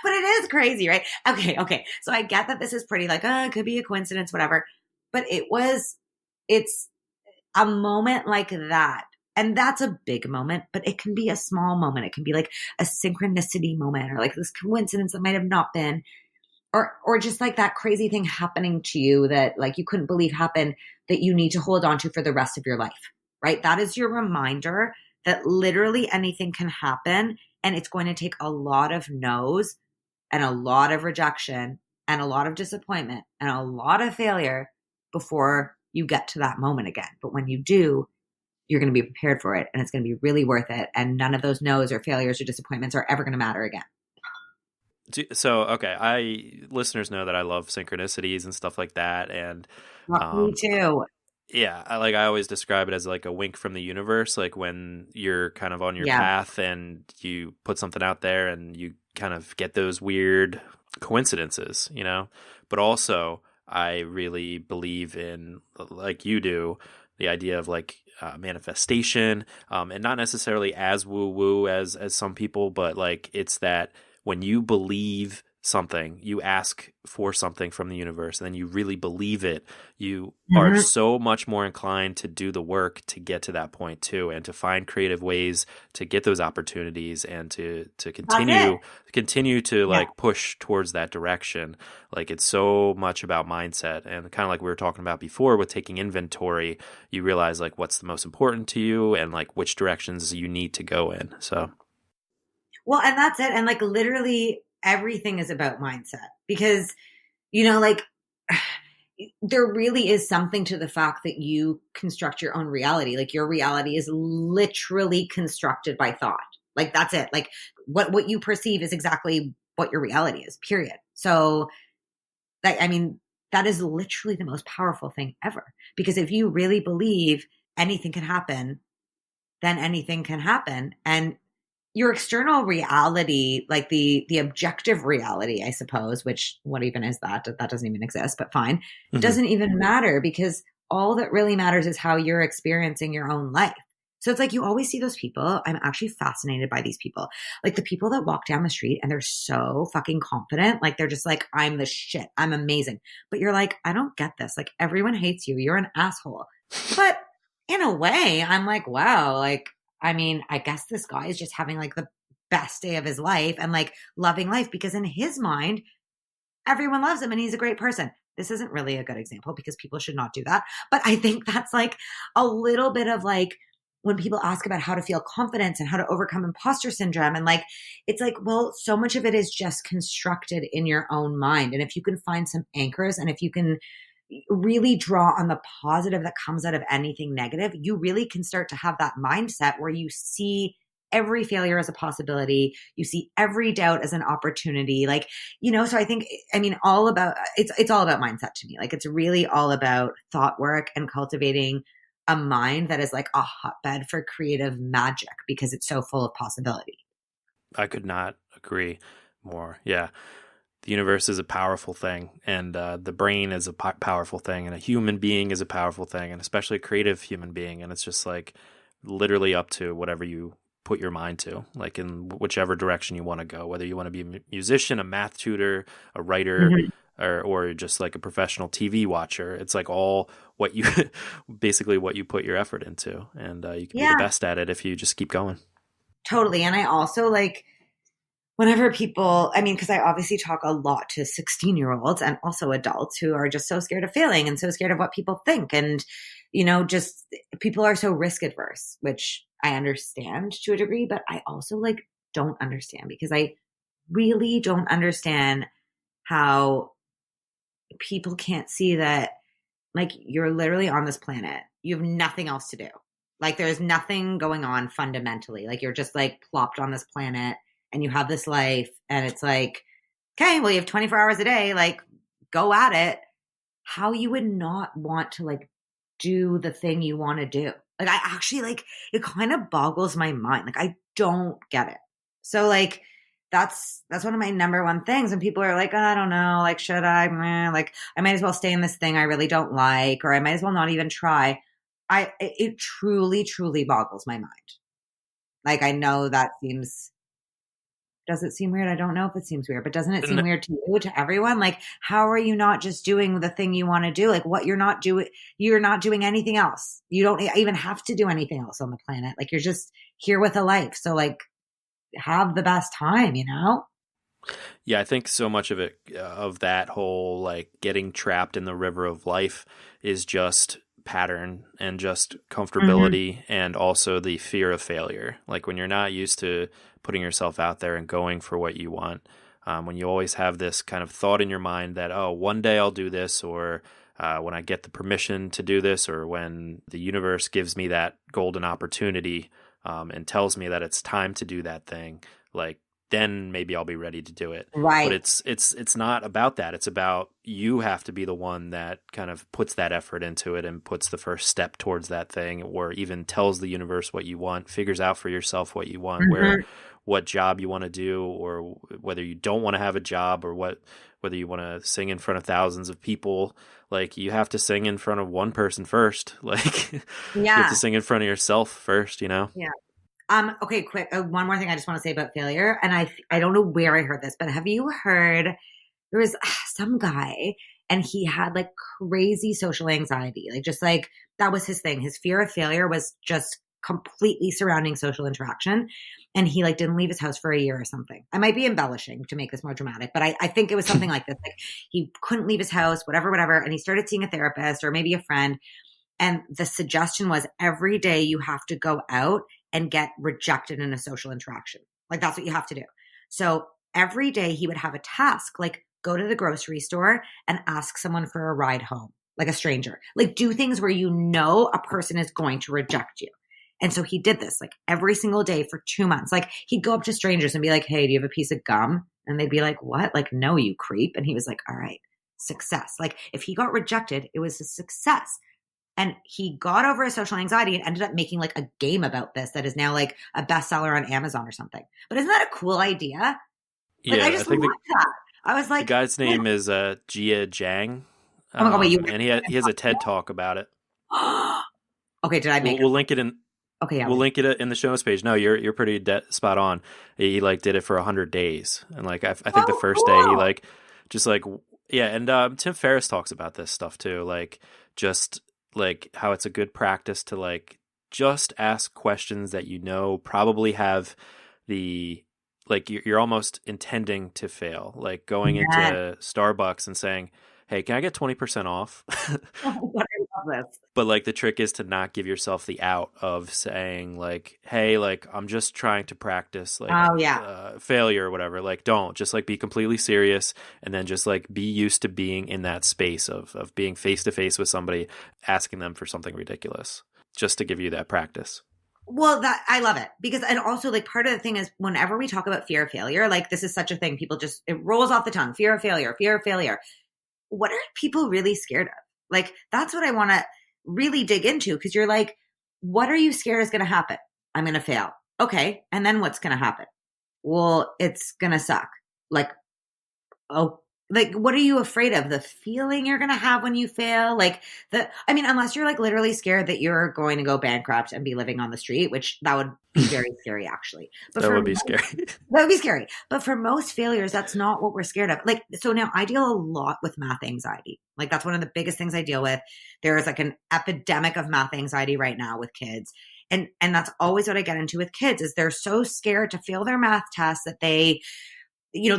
But it is crazy, right? Okay. So I get that this is pretty like, it could be a coincidence, whatever. But it's a moment like that. And that's a big moment, but it can be a small moment. It can be like a synchronicity moment or like this coincidence that might have not been, or just like that crazy thing happening to you that like you couldn't believe happened that you need to hold on to for the rest of your life, right? That is your reminder that literally anything can happen. And it's going to take a lot of no's and a lot of rejection and a lot of disappointment and a lot of failure before you get to that moment again. But when you do, you're going to be prepared for it and it's going to be really worth it. And none of those no's or failures or disappointments are ever going to matter again. So, okay, listeners know that I love synchronicities and stuff like that. And me too. Yeah, I always describe it as like a wink from the universe, like when you're kind of on your path and you put something out there and you kind of get those weird coincidences, you know? But also, I really believe in, like you do, the idea of like manifestation, and not necessarily as woo-woo as some people, but like it's that when you believe something, you ask for something from the universe, and then you really believe it, you are so much more inclined to do the work to get to that point too, and to find creative ways to get those opportunities and to continue to like push towards that direction. Like it's so much about mindset, and kind of like we were talking about before with taking inventory, you realize like what's the most important to you and like which directions you need to go in. So well, and that's it. And like literally everything is about mindset because, you know, like there really is something to the fact that you construct your own reality. Like your reality is literally constructed by thought. Like that's it. Like what you perceive is exactly what your reality is, period. So like, I mean, that is literally the most powerful thing ever, because if you really believe anything can happen, then anything can happen. And your external reality, like the objective reality, I suppose, which what even is that? That doesn't even exist, but fine. It doesn't even matter because all that really matters is how you're experiencing your own life. So it's like you always see those people. I'm actually fascinated by these people. Like the people that walk down the street and they're so fucking confident. Like they're just like, I'm the shit. I'm amazing. But you're like, I don't get this. Like everyone hates you. You're an asshole. But in a way, I'm like, wow, like, I mean, I guess this guy is just having like the best day of his life and like loving life because in his mind, everyone loves him and he's a great person. This isn't really a good example because people should not do that. But I think that's like a little bit of like when people ask about how to feel confidence and how to overcome imposter syndrome. And like, it's like, well, so much of it is just constructed in your own mind. And if you can find some anchors and if you can really draw on the positive that comes out of anything negative, you really can start to have that mindset where you see every failure as a possibility. You see every doubt as an opportunity. Like, so I think, it's all about mindset to me. Like, it's really all about thought work and cultivating a mind that is like a hotbed for creative magic because it's so full of possibility. I could not agree more. Yeah. The universe is a powerful thing, and the brain is a powerful thing, and a human being is a powerful thing, and especially a creative human being. And it's just like literally up to whatever you put your mind to, like in whichever direction you want to go, whether you want to be a musician, a math tutor, a writer, or just like a professional TV watcher. It's like all what you basically what you put your effort into, and you can be the best at it if you just keep going. Totally. And I also like, whenever people, because I obviously talk a lot to 16-year-olds and also adults who are just so scared of failing and so scared of what people think. And, just people are so risk adverse, which I understand to a degree, but I also like don't understand because I really don't understand how people can't see that like you're literally on this planet. You have nothing else to do. Like there's nothing going on fundamentally. Like you're just like plopped on this planet and you have this life and it's like, okay, well, you have 24 hours a day, like go at it. How you would not want to like do the thing you want to do. Like I actually like, it kind of boggles my mind. Like I don't get it. So like, that's one of my number one things. And people are like, I don't know, like, should I, like, I might as well stay in this thing I really don't like, or I might as well not even try. It truly, truly boggles my mind. Like, I know that does it seem weird? I don't know if it seems weird, but doesn't it seem weird to you, to everyone? Like, how are you not just doing the thing you want to do? Like you're not doing anything else. You don't even have to do anything else on the planet. Like you're just here with a life. So like, have the best time, Yeah, I think so much of it, of that whole like getting trapped in the river of life is just pattern and just comfortability and also the fear of failure. Like when you're not used to putting yourself out there and going for what you want, when you always have this kind of thought in your mind that, oh, one day I'll do this, or when I get the permission to do this, or when the universe gives me that golden opportunity and tells me that it's time to do that thing, like then maybe I'll be ready to do it. Right. But it's not about that. It's about you have to be the one that kind of puts that effort into it and puts the first step towards that thing, or even tells the universe what you want, figures out for yourself what you want, what job you want to do, or whether you don't want to have a job, or whether you want to sing in front of thousands of people. Like you have to sing in front of one person first. Like you have to sing in front of yourself first, Yeah. Okay, quick. One more thing I just want to say about failure. And I don't know where I heard this, but have you heard there was some guy and he had like crazy social anxiety. Like just like that was his thing. His fear of failure was just completely surrounding social interaction. And he like didn't leave his house for a year or something. I might be embellishing to make this more dramatic, but I think it was something like this. Like he couldn't leave his house, whatever. And he started seeing a therapist or maybe a friend. And the suggestion was every day you have to go out and get rejected in a social interaction. Like that's what you have to do. So every day he would have a task, like go to the grocery store and ask someone for a ride home, like a stranger. Like do things where a person is going to reject you. And so he did this like every single day for 2 months. Like he'd go up to strangers and be like, hey, do you have a piece of gum? And they'd be like, what? Like, no, you creep. And he was like, all right, success. Like if he got rejected, it was a success. And he got over his social anxiety and ended up making like a game about this that is now like a bestseller on Amazon or something. But isn't that a cool idea? Like, Yeah, I just loved that. I was like, the guy's name is Jia Zhang. Oh my God, wait, and he has a TED talk about it. Okay, did I make We'll link it in. Okay, yeah. We'll link it in the show notes page. No, you're pretty spot on. He like did it for 100 days, and like I think the first day he like just like and Tim Ferriss talks about this stuff too, like just like how it's a good practice to like just ask questions that probably have the like you're almost intending to fail, like going into Starbucks and saying, hey, can I get 20% off? Oh, I love this. But like the trick is to not give yourself the out of saying like, hey, like I'm just trying to practice like failure or whatever. Like don't just like be completely serious, and then just like be used to being in that space of being face to face with somebody, asking them for something ridiculous, just to give you that practice. Well, that I love it because, and also like part of the thing is whenever we talk about fear of failure, like this is such a thing. People just, it rolls off the tongue. Fear of failure, fear of failure. What are people really scared of? Like, that's what I want to really dig into because you're like, what are you scared is going to happen? I'm going to fail. Okay. And then what's going to happen? Well, it's going to suck. Like, oh, like, what are you afraid of? The feeling you're going to have when you fail? Like, I mean, unless you're like literally scared that you're going to go bankrupt and be living on the street, which that would be very scary, actually. But That would be scary. That would be scary. But for most failures, that's not what we're scared of. Like, so now I deal a lot with math anxiety. Like, that's one of the biggest things I deal with. There is like an epidemic of math anxiety right now with kids. And that's always what I get into with kids is they're so scared to fail their math tests that they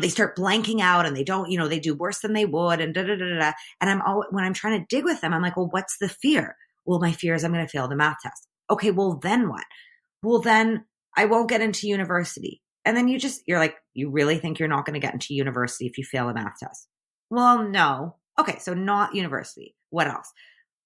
start blanking out and they don't, they do worse than they would and da da da da. And when I'm trying to dig with them, I'm like, well, what's the fear? Well, my fear is I'm going to fail the math test. Okay, well, then what? Well, then I won't get into university. And then you're like, you really think you're not going to get into university if you fail a math test? Well, no. Okay, so not university. What else?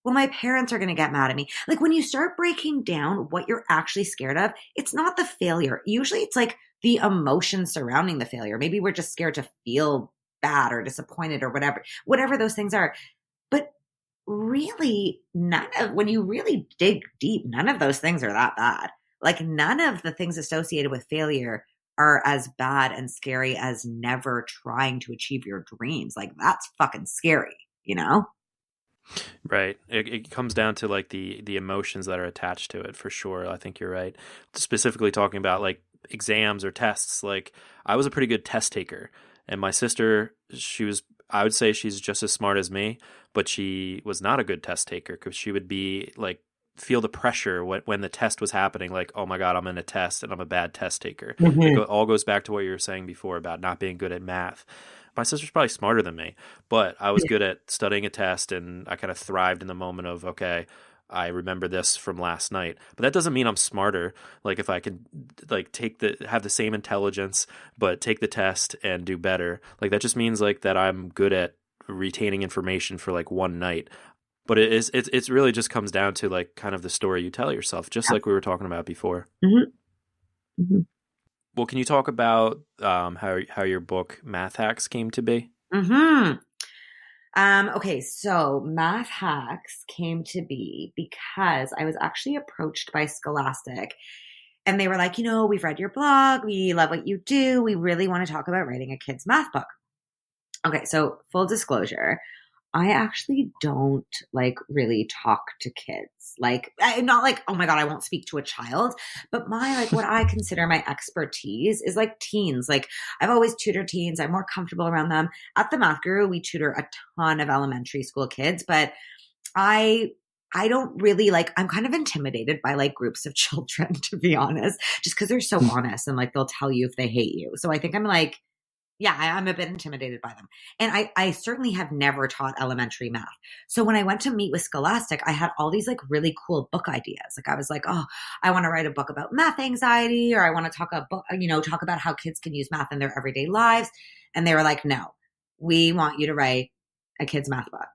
Well, my parents are going to get mad at me. Like when you start breaking down what you're actually scared of, it's not the failure. Usually it's like the emotion surrounding the failure. Maybe we're just scared to feel bad or disappointed or whatever those things are. But really, when you really dig deep, none of those things are that bad. Like none of the things associated with failure are as bad and scary as never trying to achieve your dreams. Like that's fucking scary, Right. It comes down to like the emotions that are attached to it for sure. I think you're right. Specifically talking about like exams or tests. Like I was a pretty good test taker and my sister, I would say she's just as smart as me, but she was not a good test taker because she would be like, feel the pressure when the test was happening. Like, oh my God, I'm in a test and I'm a bad test taker. Mm-hmm. It all goes back to what you were saying before about not being good at math. My sister's probably smarter than me, but I was good at studying a test and I kind of thrived in the moment of, okay, I remember this from last night. But that doesn't mean I'm smarter. Like if I can like have the same intelligence, but take the test and do better. Like that just means like that I'm good at retaining information for like one night. But it's really just comes down to like kind of the story you tell yourself, just like we were talking about before. Mm-hmm. Mm-hmm. Well, can you talk about how your book Math Hacks came to be? Mm-hmm. Okay, so Math Hacks came to be because I was actually approached by Scholastic and they were like, we've read your blog. We love what you do. We really want to talk about writing a kid's math book. Okay, so full disclosure, I actually don't like really talk to kids. Like, not like, oh my God, I won't speak to a child, but what I consider my expertise is like teens. Like I've always tutored teens. I'm more comfortable around them. At the Math Guru, we tutor a ton of elementary school kids, but I don't really I'm kind of intimidated by like groups of children, to be honest, just because they're so honest and like they'll tell you if they hate you. So I think I'm like, yeah, I'm a bit intimidated by them. And I certainly have never taught elementary math. So when I went to meet with Scholastic, I had all these like really cool book ideas. Like I was like, oh, I want to write a book about math anxiety, or I want to talk about how kids can use math in their everyday lives. And they were like, no, we want you to write a kid's math book,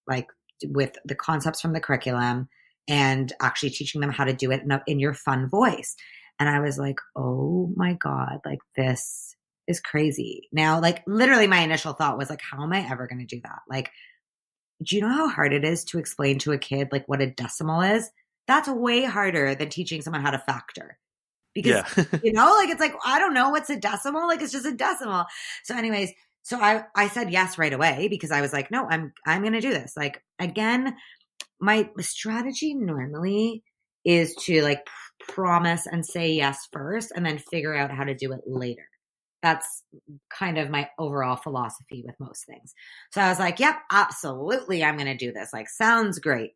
like with the concepts from the curriculum and actually teaching them how to do it in your fun voice. And I was like, oh my God, like this is crazy. Now, like literally my initial thought was like, how am I ever going to do that? Like, do you know how hard it is to explain to a kid like what a decimal is? That's way harder than teaching someone how to factor. Because, it's like, I don't know what's a decimal. Like, it's just a decimal. So anyways, so I said yes right away because I was like, no, I'm going to do this. Like, again, my strategy normally is to like promise and say yes first and then figure out how to do it later. That's kind of my overall philosophy with most things. So I was like, yep, absolutely. I'm going to do this. Like, sounds great.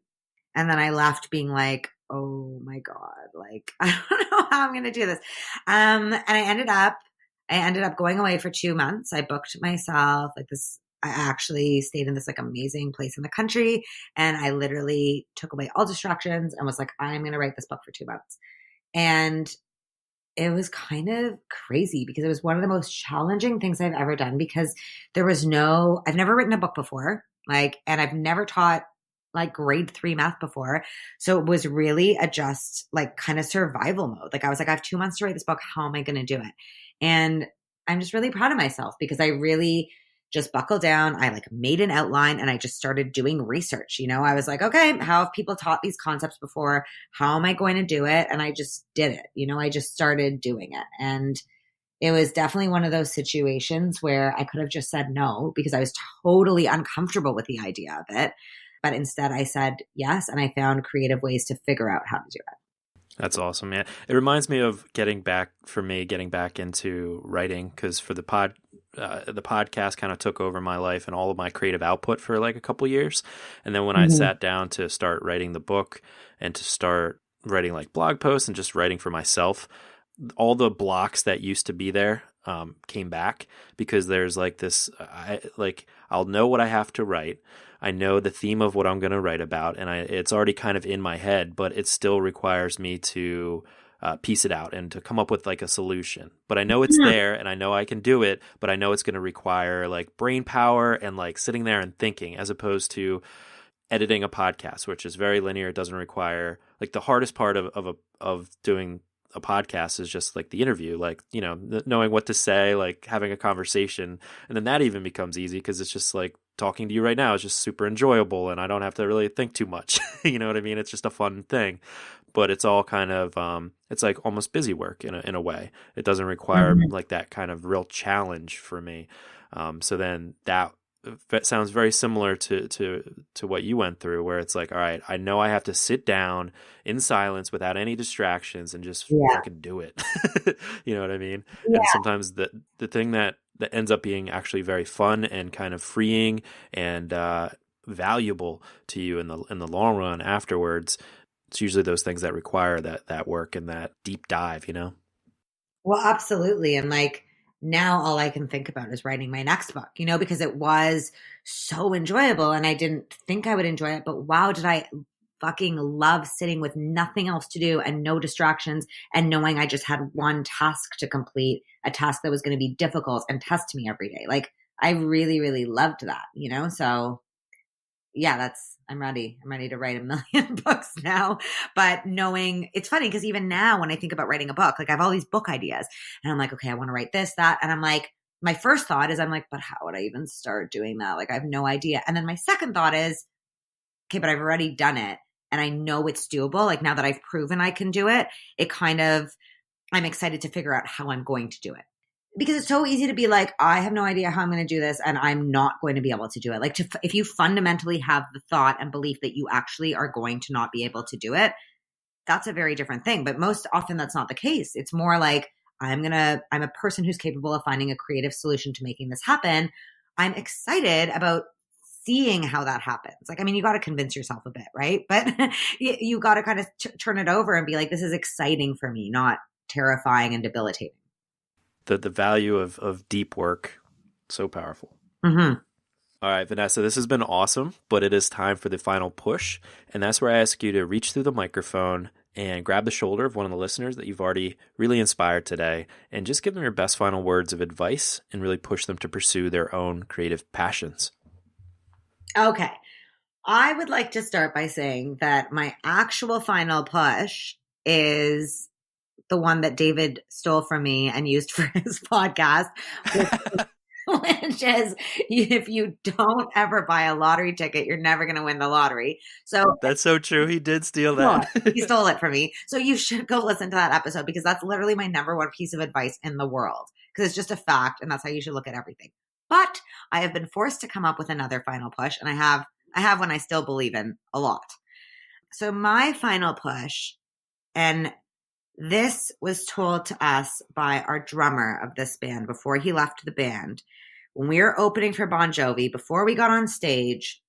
And then I left being like, oh my God, like, I don't know how I'm going to do this. And I ended up going away for 2 months. I booked myself like this. I actually stayed in this like amazing place in the country. And I literally took away all distractions and was like, I'm going to write this book for 2 months. And it was kind of crazy because it was one of the most challenging things I've ever done because I've never written a book before, and I've never taught like grade 3 math before. So it was really a just like kind of survival mode. Like I was like, I have 2 months to write this book. How am I going to do it? And I'm just really proud of myself because I really just buckled down. I like made an outline and I just started doing research. You know, I was like, okay, how have people taught these concepts before? How am I going to do it? And I just did it. You know, I just started doing it. And it was definitely one of those situations where I could have just said no because I was totally uncomfortable with the idea of it. But instead I said yes. And I found creative ways to figure out how to do it. That's awesome. Yeah. It reminds me of getting back into writing because for the podcast kind of took over my life and all of my creative output for like a couple years. And then when I sat down to start writing the book and to start writing like blog posts and just writing for myself, all the blocks that used to be there came back because there's like this, I'll know what I have to write. I know the theme of what I'm going to write about, and it's already kind of in my head, but it still requires me to piece it out and to come up with like a solution. But I know it's there and I know I can do it, but I know it's going to require like brain power and like sitting there and thinking as opposed to editing a podcast, which is very linear. It doesn't require like the hardest part of doing a podcast is just like the interview, like, you know, knowing what to say, like having a conversation. And then that even becomes easy because it's just like talking to you right now is just super enjoyable and I don't have to really think too much. You know what I mean? It's just a fun thing, but it's all kind of, it's like almost busy work in a way. It doesn't require like that kind of real challenge for me. So then that sounds very similar to what you went through, where it's like, all right, I know I have to sit down in silence without any distractions and just fucking do it. You know what I mean? Yeah. And sometimes the thing that ends up being actually very fun and kind of freeing and valuable to you in the long run afterwards, it's usually those things that require that work and that deep dive, you know? Well, absolutely. And like, now all I can think about is writing my next book, you know, because it was so enjoyable and I didn't think I would enjoy it, but wow, did I fucking love sitting with nothing else to do and no distractions and knowing I just had one task to complete, a task that was going to be difficult and test me every day. Like I really, really loved that, you know? So yeah, I'm ready. I'm ready to write a million books now. But knowing, it's funny because even now when I think about writing a book, like I have all these book ideas and I'm like, okay, I want to write this, that. And I'm like, my first thought is I'm like, but how would I even start doing that? Like I have no idea. And then my second thought is, okay, but I've already done it and I know it's doable. Like now that I've proven I can do it, I'm excited to figure out how I'm going to do it. Because it's so easy to be like, I have no idea how I'm going to do this and I'm not going to be able to do it. Like if you fundamentally have the thought and belief that you actually are going to not be able to do it, that's a very different thing. But most often that's not the case. It's more like I'm a person who's capable of finding a creative solution to making this happen. I'm excited about seeing how that happens. Like, I mean, you got to convince yourself a bit, right? But you got to kind of turn it over and be like, this is exciting for me, not terrifying and debilitating. The value of deep work, so powerful. Mm-hmm. All right, Vanessa, this has been awesome, but it is time for the final push. And that's where I ask you to reach through the microphone and grab the shoulder of one of the listeners that you've already really inspired today and just give them your best final words of advice and really push them to pursue their own creative passions. Okay. I would like to start by saying that my actual final push is the one that David stole from me and used for his podcast, which is if you don't ever buy a lottery ticket, you're never going to win the lottery. So that's so true. He did steal that. He stole it from me. So you should go listen to that episode because that's literally my number one piece of advice in the world because it's just a fact and that's how you should look at everything. But I have been forced to come up with another final push and I have one I still believe in a lot. So my final push, and this was told to us by our drummer of this band before he left the band. When we were opening for Bon Jovi, before we got on stage,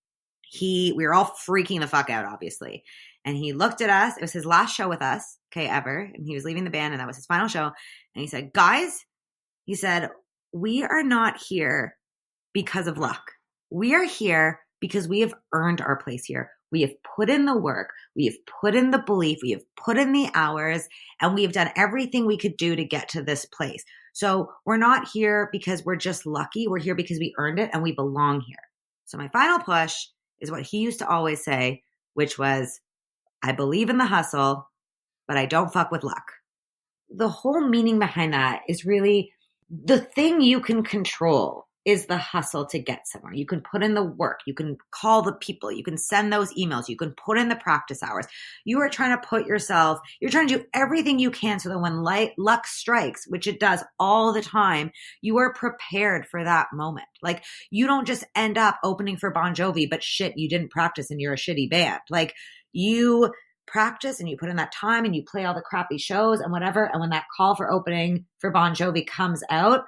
we were all freaking the fuck out, obviously. And he looked at us. It was his last show with us, ever. And he was leaving the band and that was his final show. And he said, guys, he said, we are not here because of luck. We are here because we have earned our place here. We have put in the work. We have put in the belief. We have put in the hours and we have done everything we could do to get to this place. So we're not here because we're just lucky. We're here because we earned it and we belong here. So my final push is what he used to always say, which was, I believe in the hustle, but I don't fuck with luck. The whole meaning behind that is really the thing you can control is the hustle to get somewhere. You can put in the work. You can call the people. You can send those emails. You can put in the practice hours. You are trying to you're trying to do everything you can so that when luck strikes, which it does all the time, you are prepared for that moment. Like, you don't just end up opening for Bon Jovi, but shit, you didn't practice and you're a shitty band. Like, you practice and you put in that time and you play all the crappy shows and whatever. And when that call for opening for Bon Jovi comes out,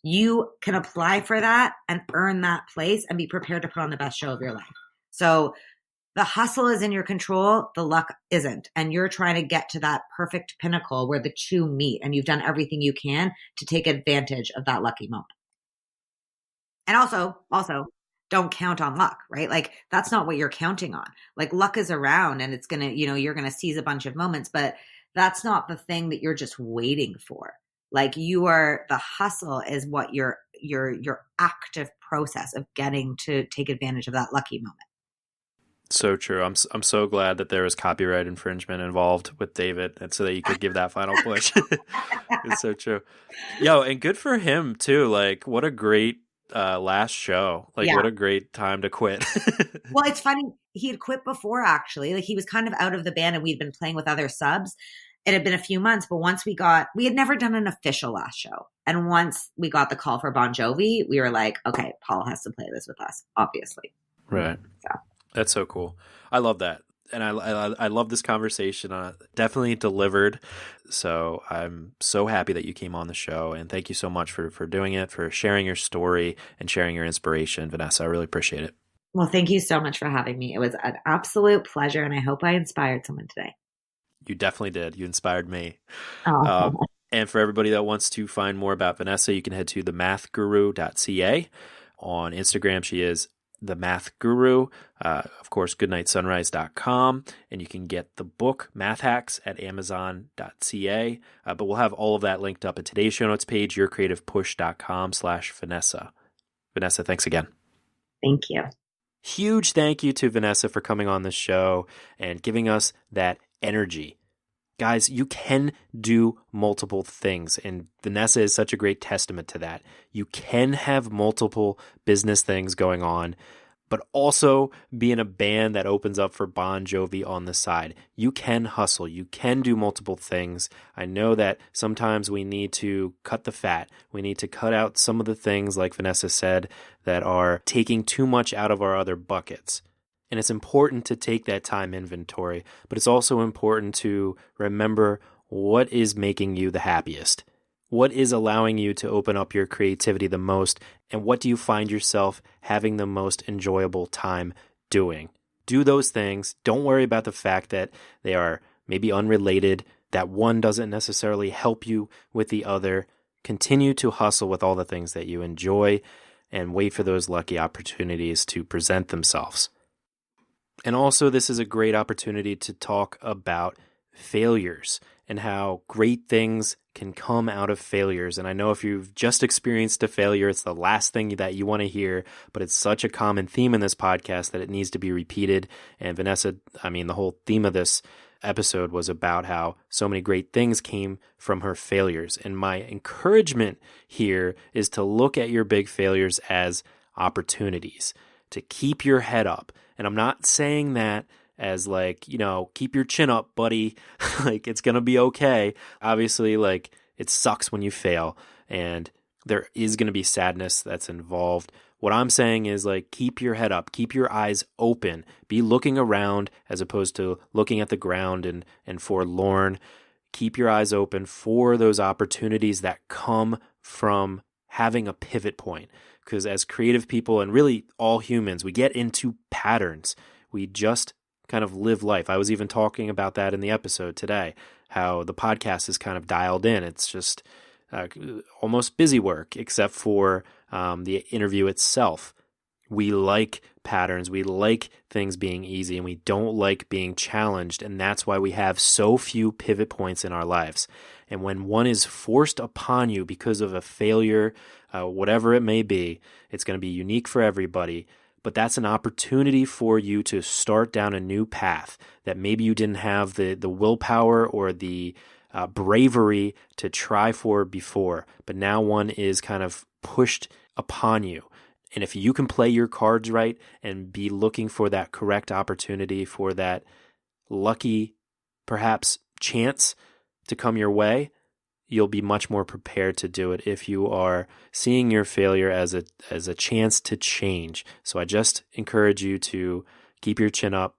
you can apply for that and earn that place and be prepared to put on the best show of your life. So the hustle is in your control. The luck isn't. And you're trying to get to that perfect pinnacle where the two meet, and you've done everything you can to take advantage of that lucky moment. And also don't count on luck, right? Like, that's not what you're counting on. Like, luck is around and it's going to, you're going to seize a bunch of moments, but that's not the thing that you're just waiting for. Like, the hustle is what your active process of getting to take advantage of that lucky moment. So true. I'm so glad that there was copyright infringement involved with David, and so that you could give that final push. It's so true. Yo, and good for him too. Like, what a great last show. Like, what a great time to quit. Well, it's funny. He had quit before, actually. Like, he was kind of out of the band and we'd been playing with other subs. It had been a few months, but once we had never done an official last show. And once we got the call for Bon Jovi, we were like, okay, Paul has to play this with us, obviously. Right. So. That's so cool. I love that. And I love this conversation. Definitely delivered. So I'm so happy that you came on the show. And thank you so much for doing it, for sharing your story and sharing your inspiration, Vanessa. I really appreciate it. Well, thank you so much for having me. It was an absolute pleasure. And I hope I inspired someone today. You definitely did. You inspired me. Oh. And for everybody that wants to find more about Vanessa, you can head to themathguru.ca. On Instagram, she is the Math Guru. Of course, goodnightsunrise.com. And you can get the book Math Hacks at amazon.ca. But we'll have all of that linked up at today's show notes page, yourcreativepush.com/Vanessa. Vanessa, thanks again. Thank you. Huge thank you to Vanessa for coming on the show and giving us that energy. Guys, you can do multiple things, and Vanessa is such a great testament to that. You can have multiple business things going on, but also be in a band that opens up for Bon Jovi on the side. You can hustle. You can do multiple things. I know that sometimes we need to cut the fat. We need to cut out some of the things, like Vanessa said, that are taking too much out of our other buckets. And it's important to take that time inventory, but it's also important to remember what is making you the happiest. What is allowing you to open up your creativity the most, and what do you find yourself having the most enjoyable time doing? Do those things. Don't worry about the fact that they are maybe unrelated, that one doesn't necessarily help you with the other. Continue to hustle with all the things that you enjoy and wait for those lucky opportunities to present themselves. And also, this is a great opportunity to talk about failures and how great things can come out of failures. And I know if you've just experienced a failure, it's the last thing that you want to hear, but it's such a common theme in this podcast that it needs to be repeated. And Vanessa, the whole theme of this episode was about how so many great things came from her failures. And my encouragement here is to look at your big failures as opportunities, to keep your head up. And I'm not saying that as like, keep your chin up, buddy. Like, it's going to be okay. Obviously, like, it sucks when you fail and there is going to be sadness that's involved. What I'm saying is, like, keep your head up, keep your eyes open, be looking around as opposed to looking at the ground and forlorn. Keep your eyes open for those opportunities that come from having a pivot point. Because as creative people, and really all humans, we get into patterns. We just kind of live life. I was even talking about that in the episode today, how the podcast is kind of dialed in. It's just almost busy work, except for the interview itself. We like patterns. We like things being easy, and we don't like being challenged. And that's why we have so few pivot points in our lives. And when one is forced upon you because of a failure, whatever it may be, it's going to be unique for everybody. but that's an opportunity for you to start down a new path that maybe you didn't have the willpower or the bravery to try for before, but now one is kind of pushed upon you. And if you can play your cards right and be looking for that correct opportunity, for that lucky, perhaps, chance to come your way, you'll be much more prepared to do it if you are seeing your failure as a chance to change. So I just encourage you to keep your chin up,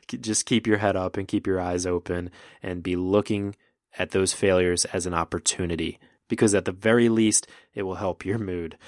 just keep your head up and keep your eyes open and be looking at those failures as an opportunity, because at the very least, it will help your mood.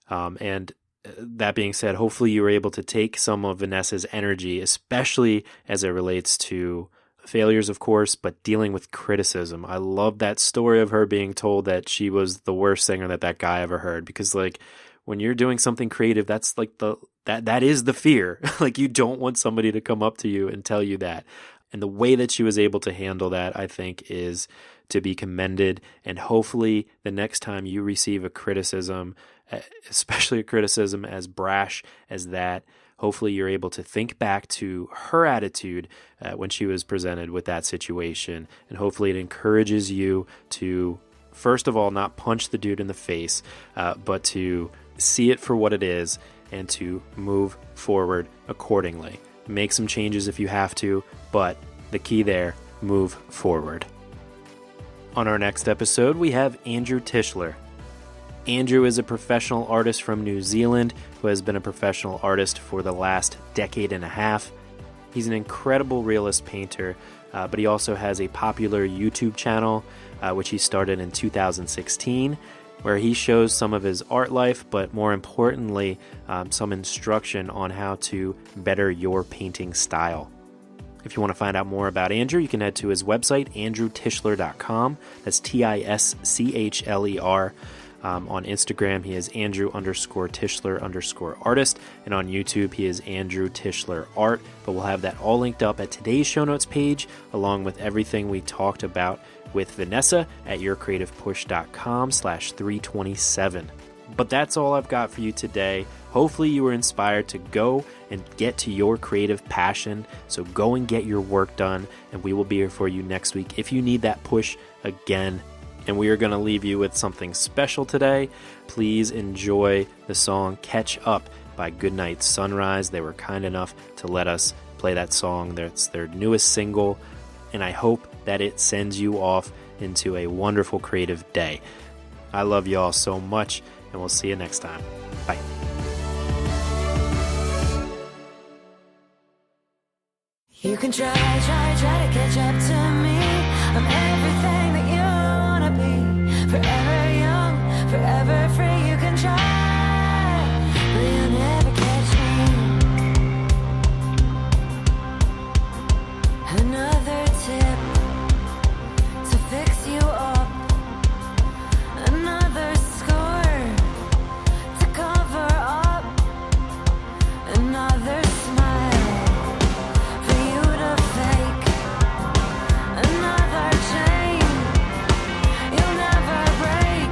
And that being said, hopefully you were able to take some of Vanessa's energy, especially as it relates to failures, of course, but dealing with criticism. I love that story of her being told that she was the worst singer that guy ever heard, because like when you're doing something creative, that's like that is the fear. Like you don't want somebody to come up to you and tell you that. And the way that she was able to handle that, I think, is to be commended. And hopefully the next time you receive a criticism, especially a criticism as brash as that, hopefully you're able to think back to her attitude when she was presented with that situation. And hopefully it encourages you to, first of all, not punch the dude in the face, but to see it for what it is and to move forward accordingly. Make some changes if you have to, but the key there, move forward. On our next episode, we have Andrew Tischler. Andrew is a professional artist from New Zealand who has been a professional artist for the last decade and a half. He's an incredible realist painter, but he also has a popular YouTube channel, which he started in 2016, where he shows some of his art life, but more importantly, some instruction on how to better your painting style. If you want to find out more about Andrew, you can head to his website, andrewtischler.com. That's Tischler. On Instagram, he is Andrew_Tischler_artist. And on YouTube, he is Andrew Tischler Art. But we'll have that all linked up at today's show notes page, along with everything we talked about with Vanessa at yourcreativepush.com/327. But that's all I've got for you today. Hopefully you were inspired to go and get to your creative passion. So go and get your work done, and we will be here for you next week if you need that push again. And we are going to leave you with something special today. Please enjoy the song Catch Up by Goodnight Sunrise. They were kind enough to let us play that song. That's their newest single, and I hope that it sends you off into a wonderful creative day. I love y'all so much, and we'll see you next time. Bye. You can try to catch up to me. I'm everything that you wanna be. Forever young, forever free. You can try, but you'll never catch me. Another tip to fix you up. Another score to cover up. Another smile for you to fake. Another chain you'll never break.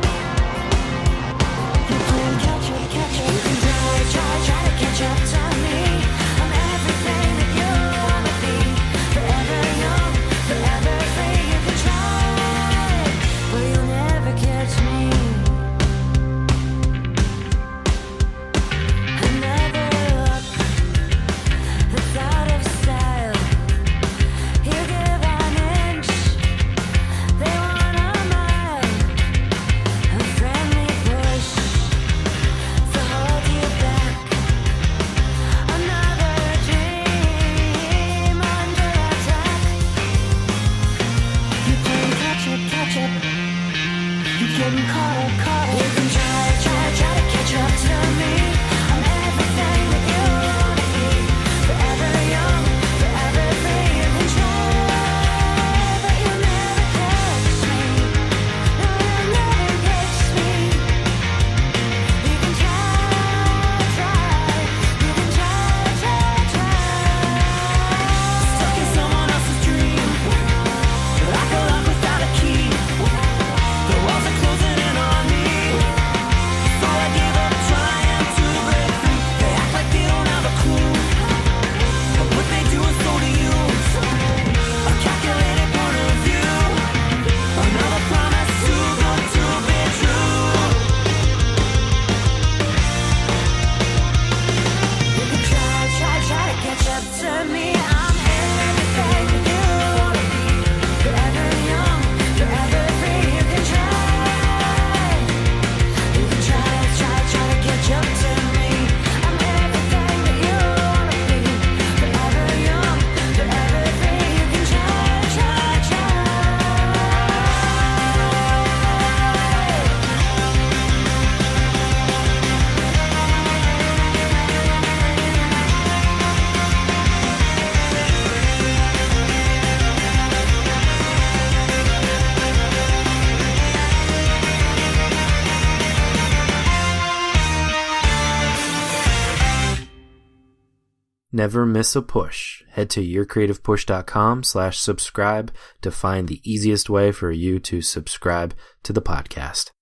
Never miss a push. Head to yourcreativepush.com/subscribe to find the easiest way for you to subscribe to the podcast.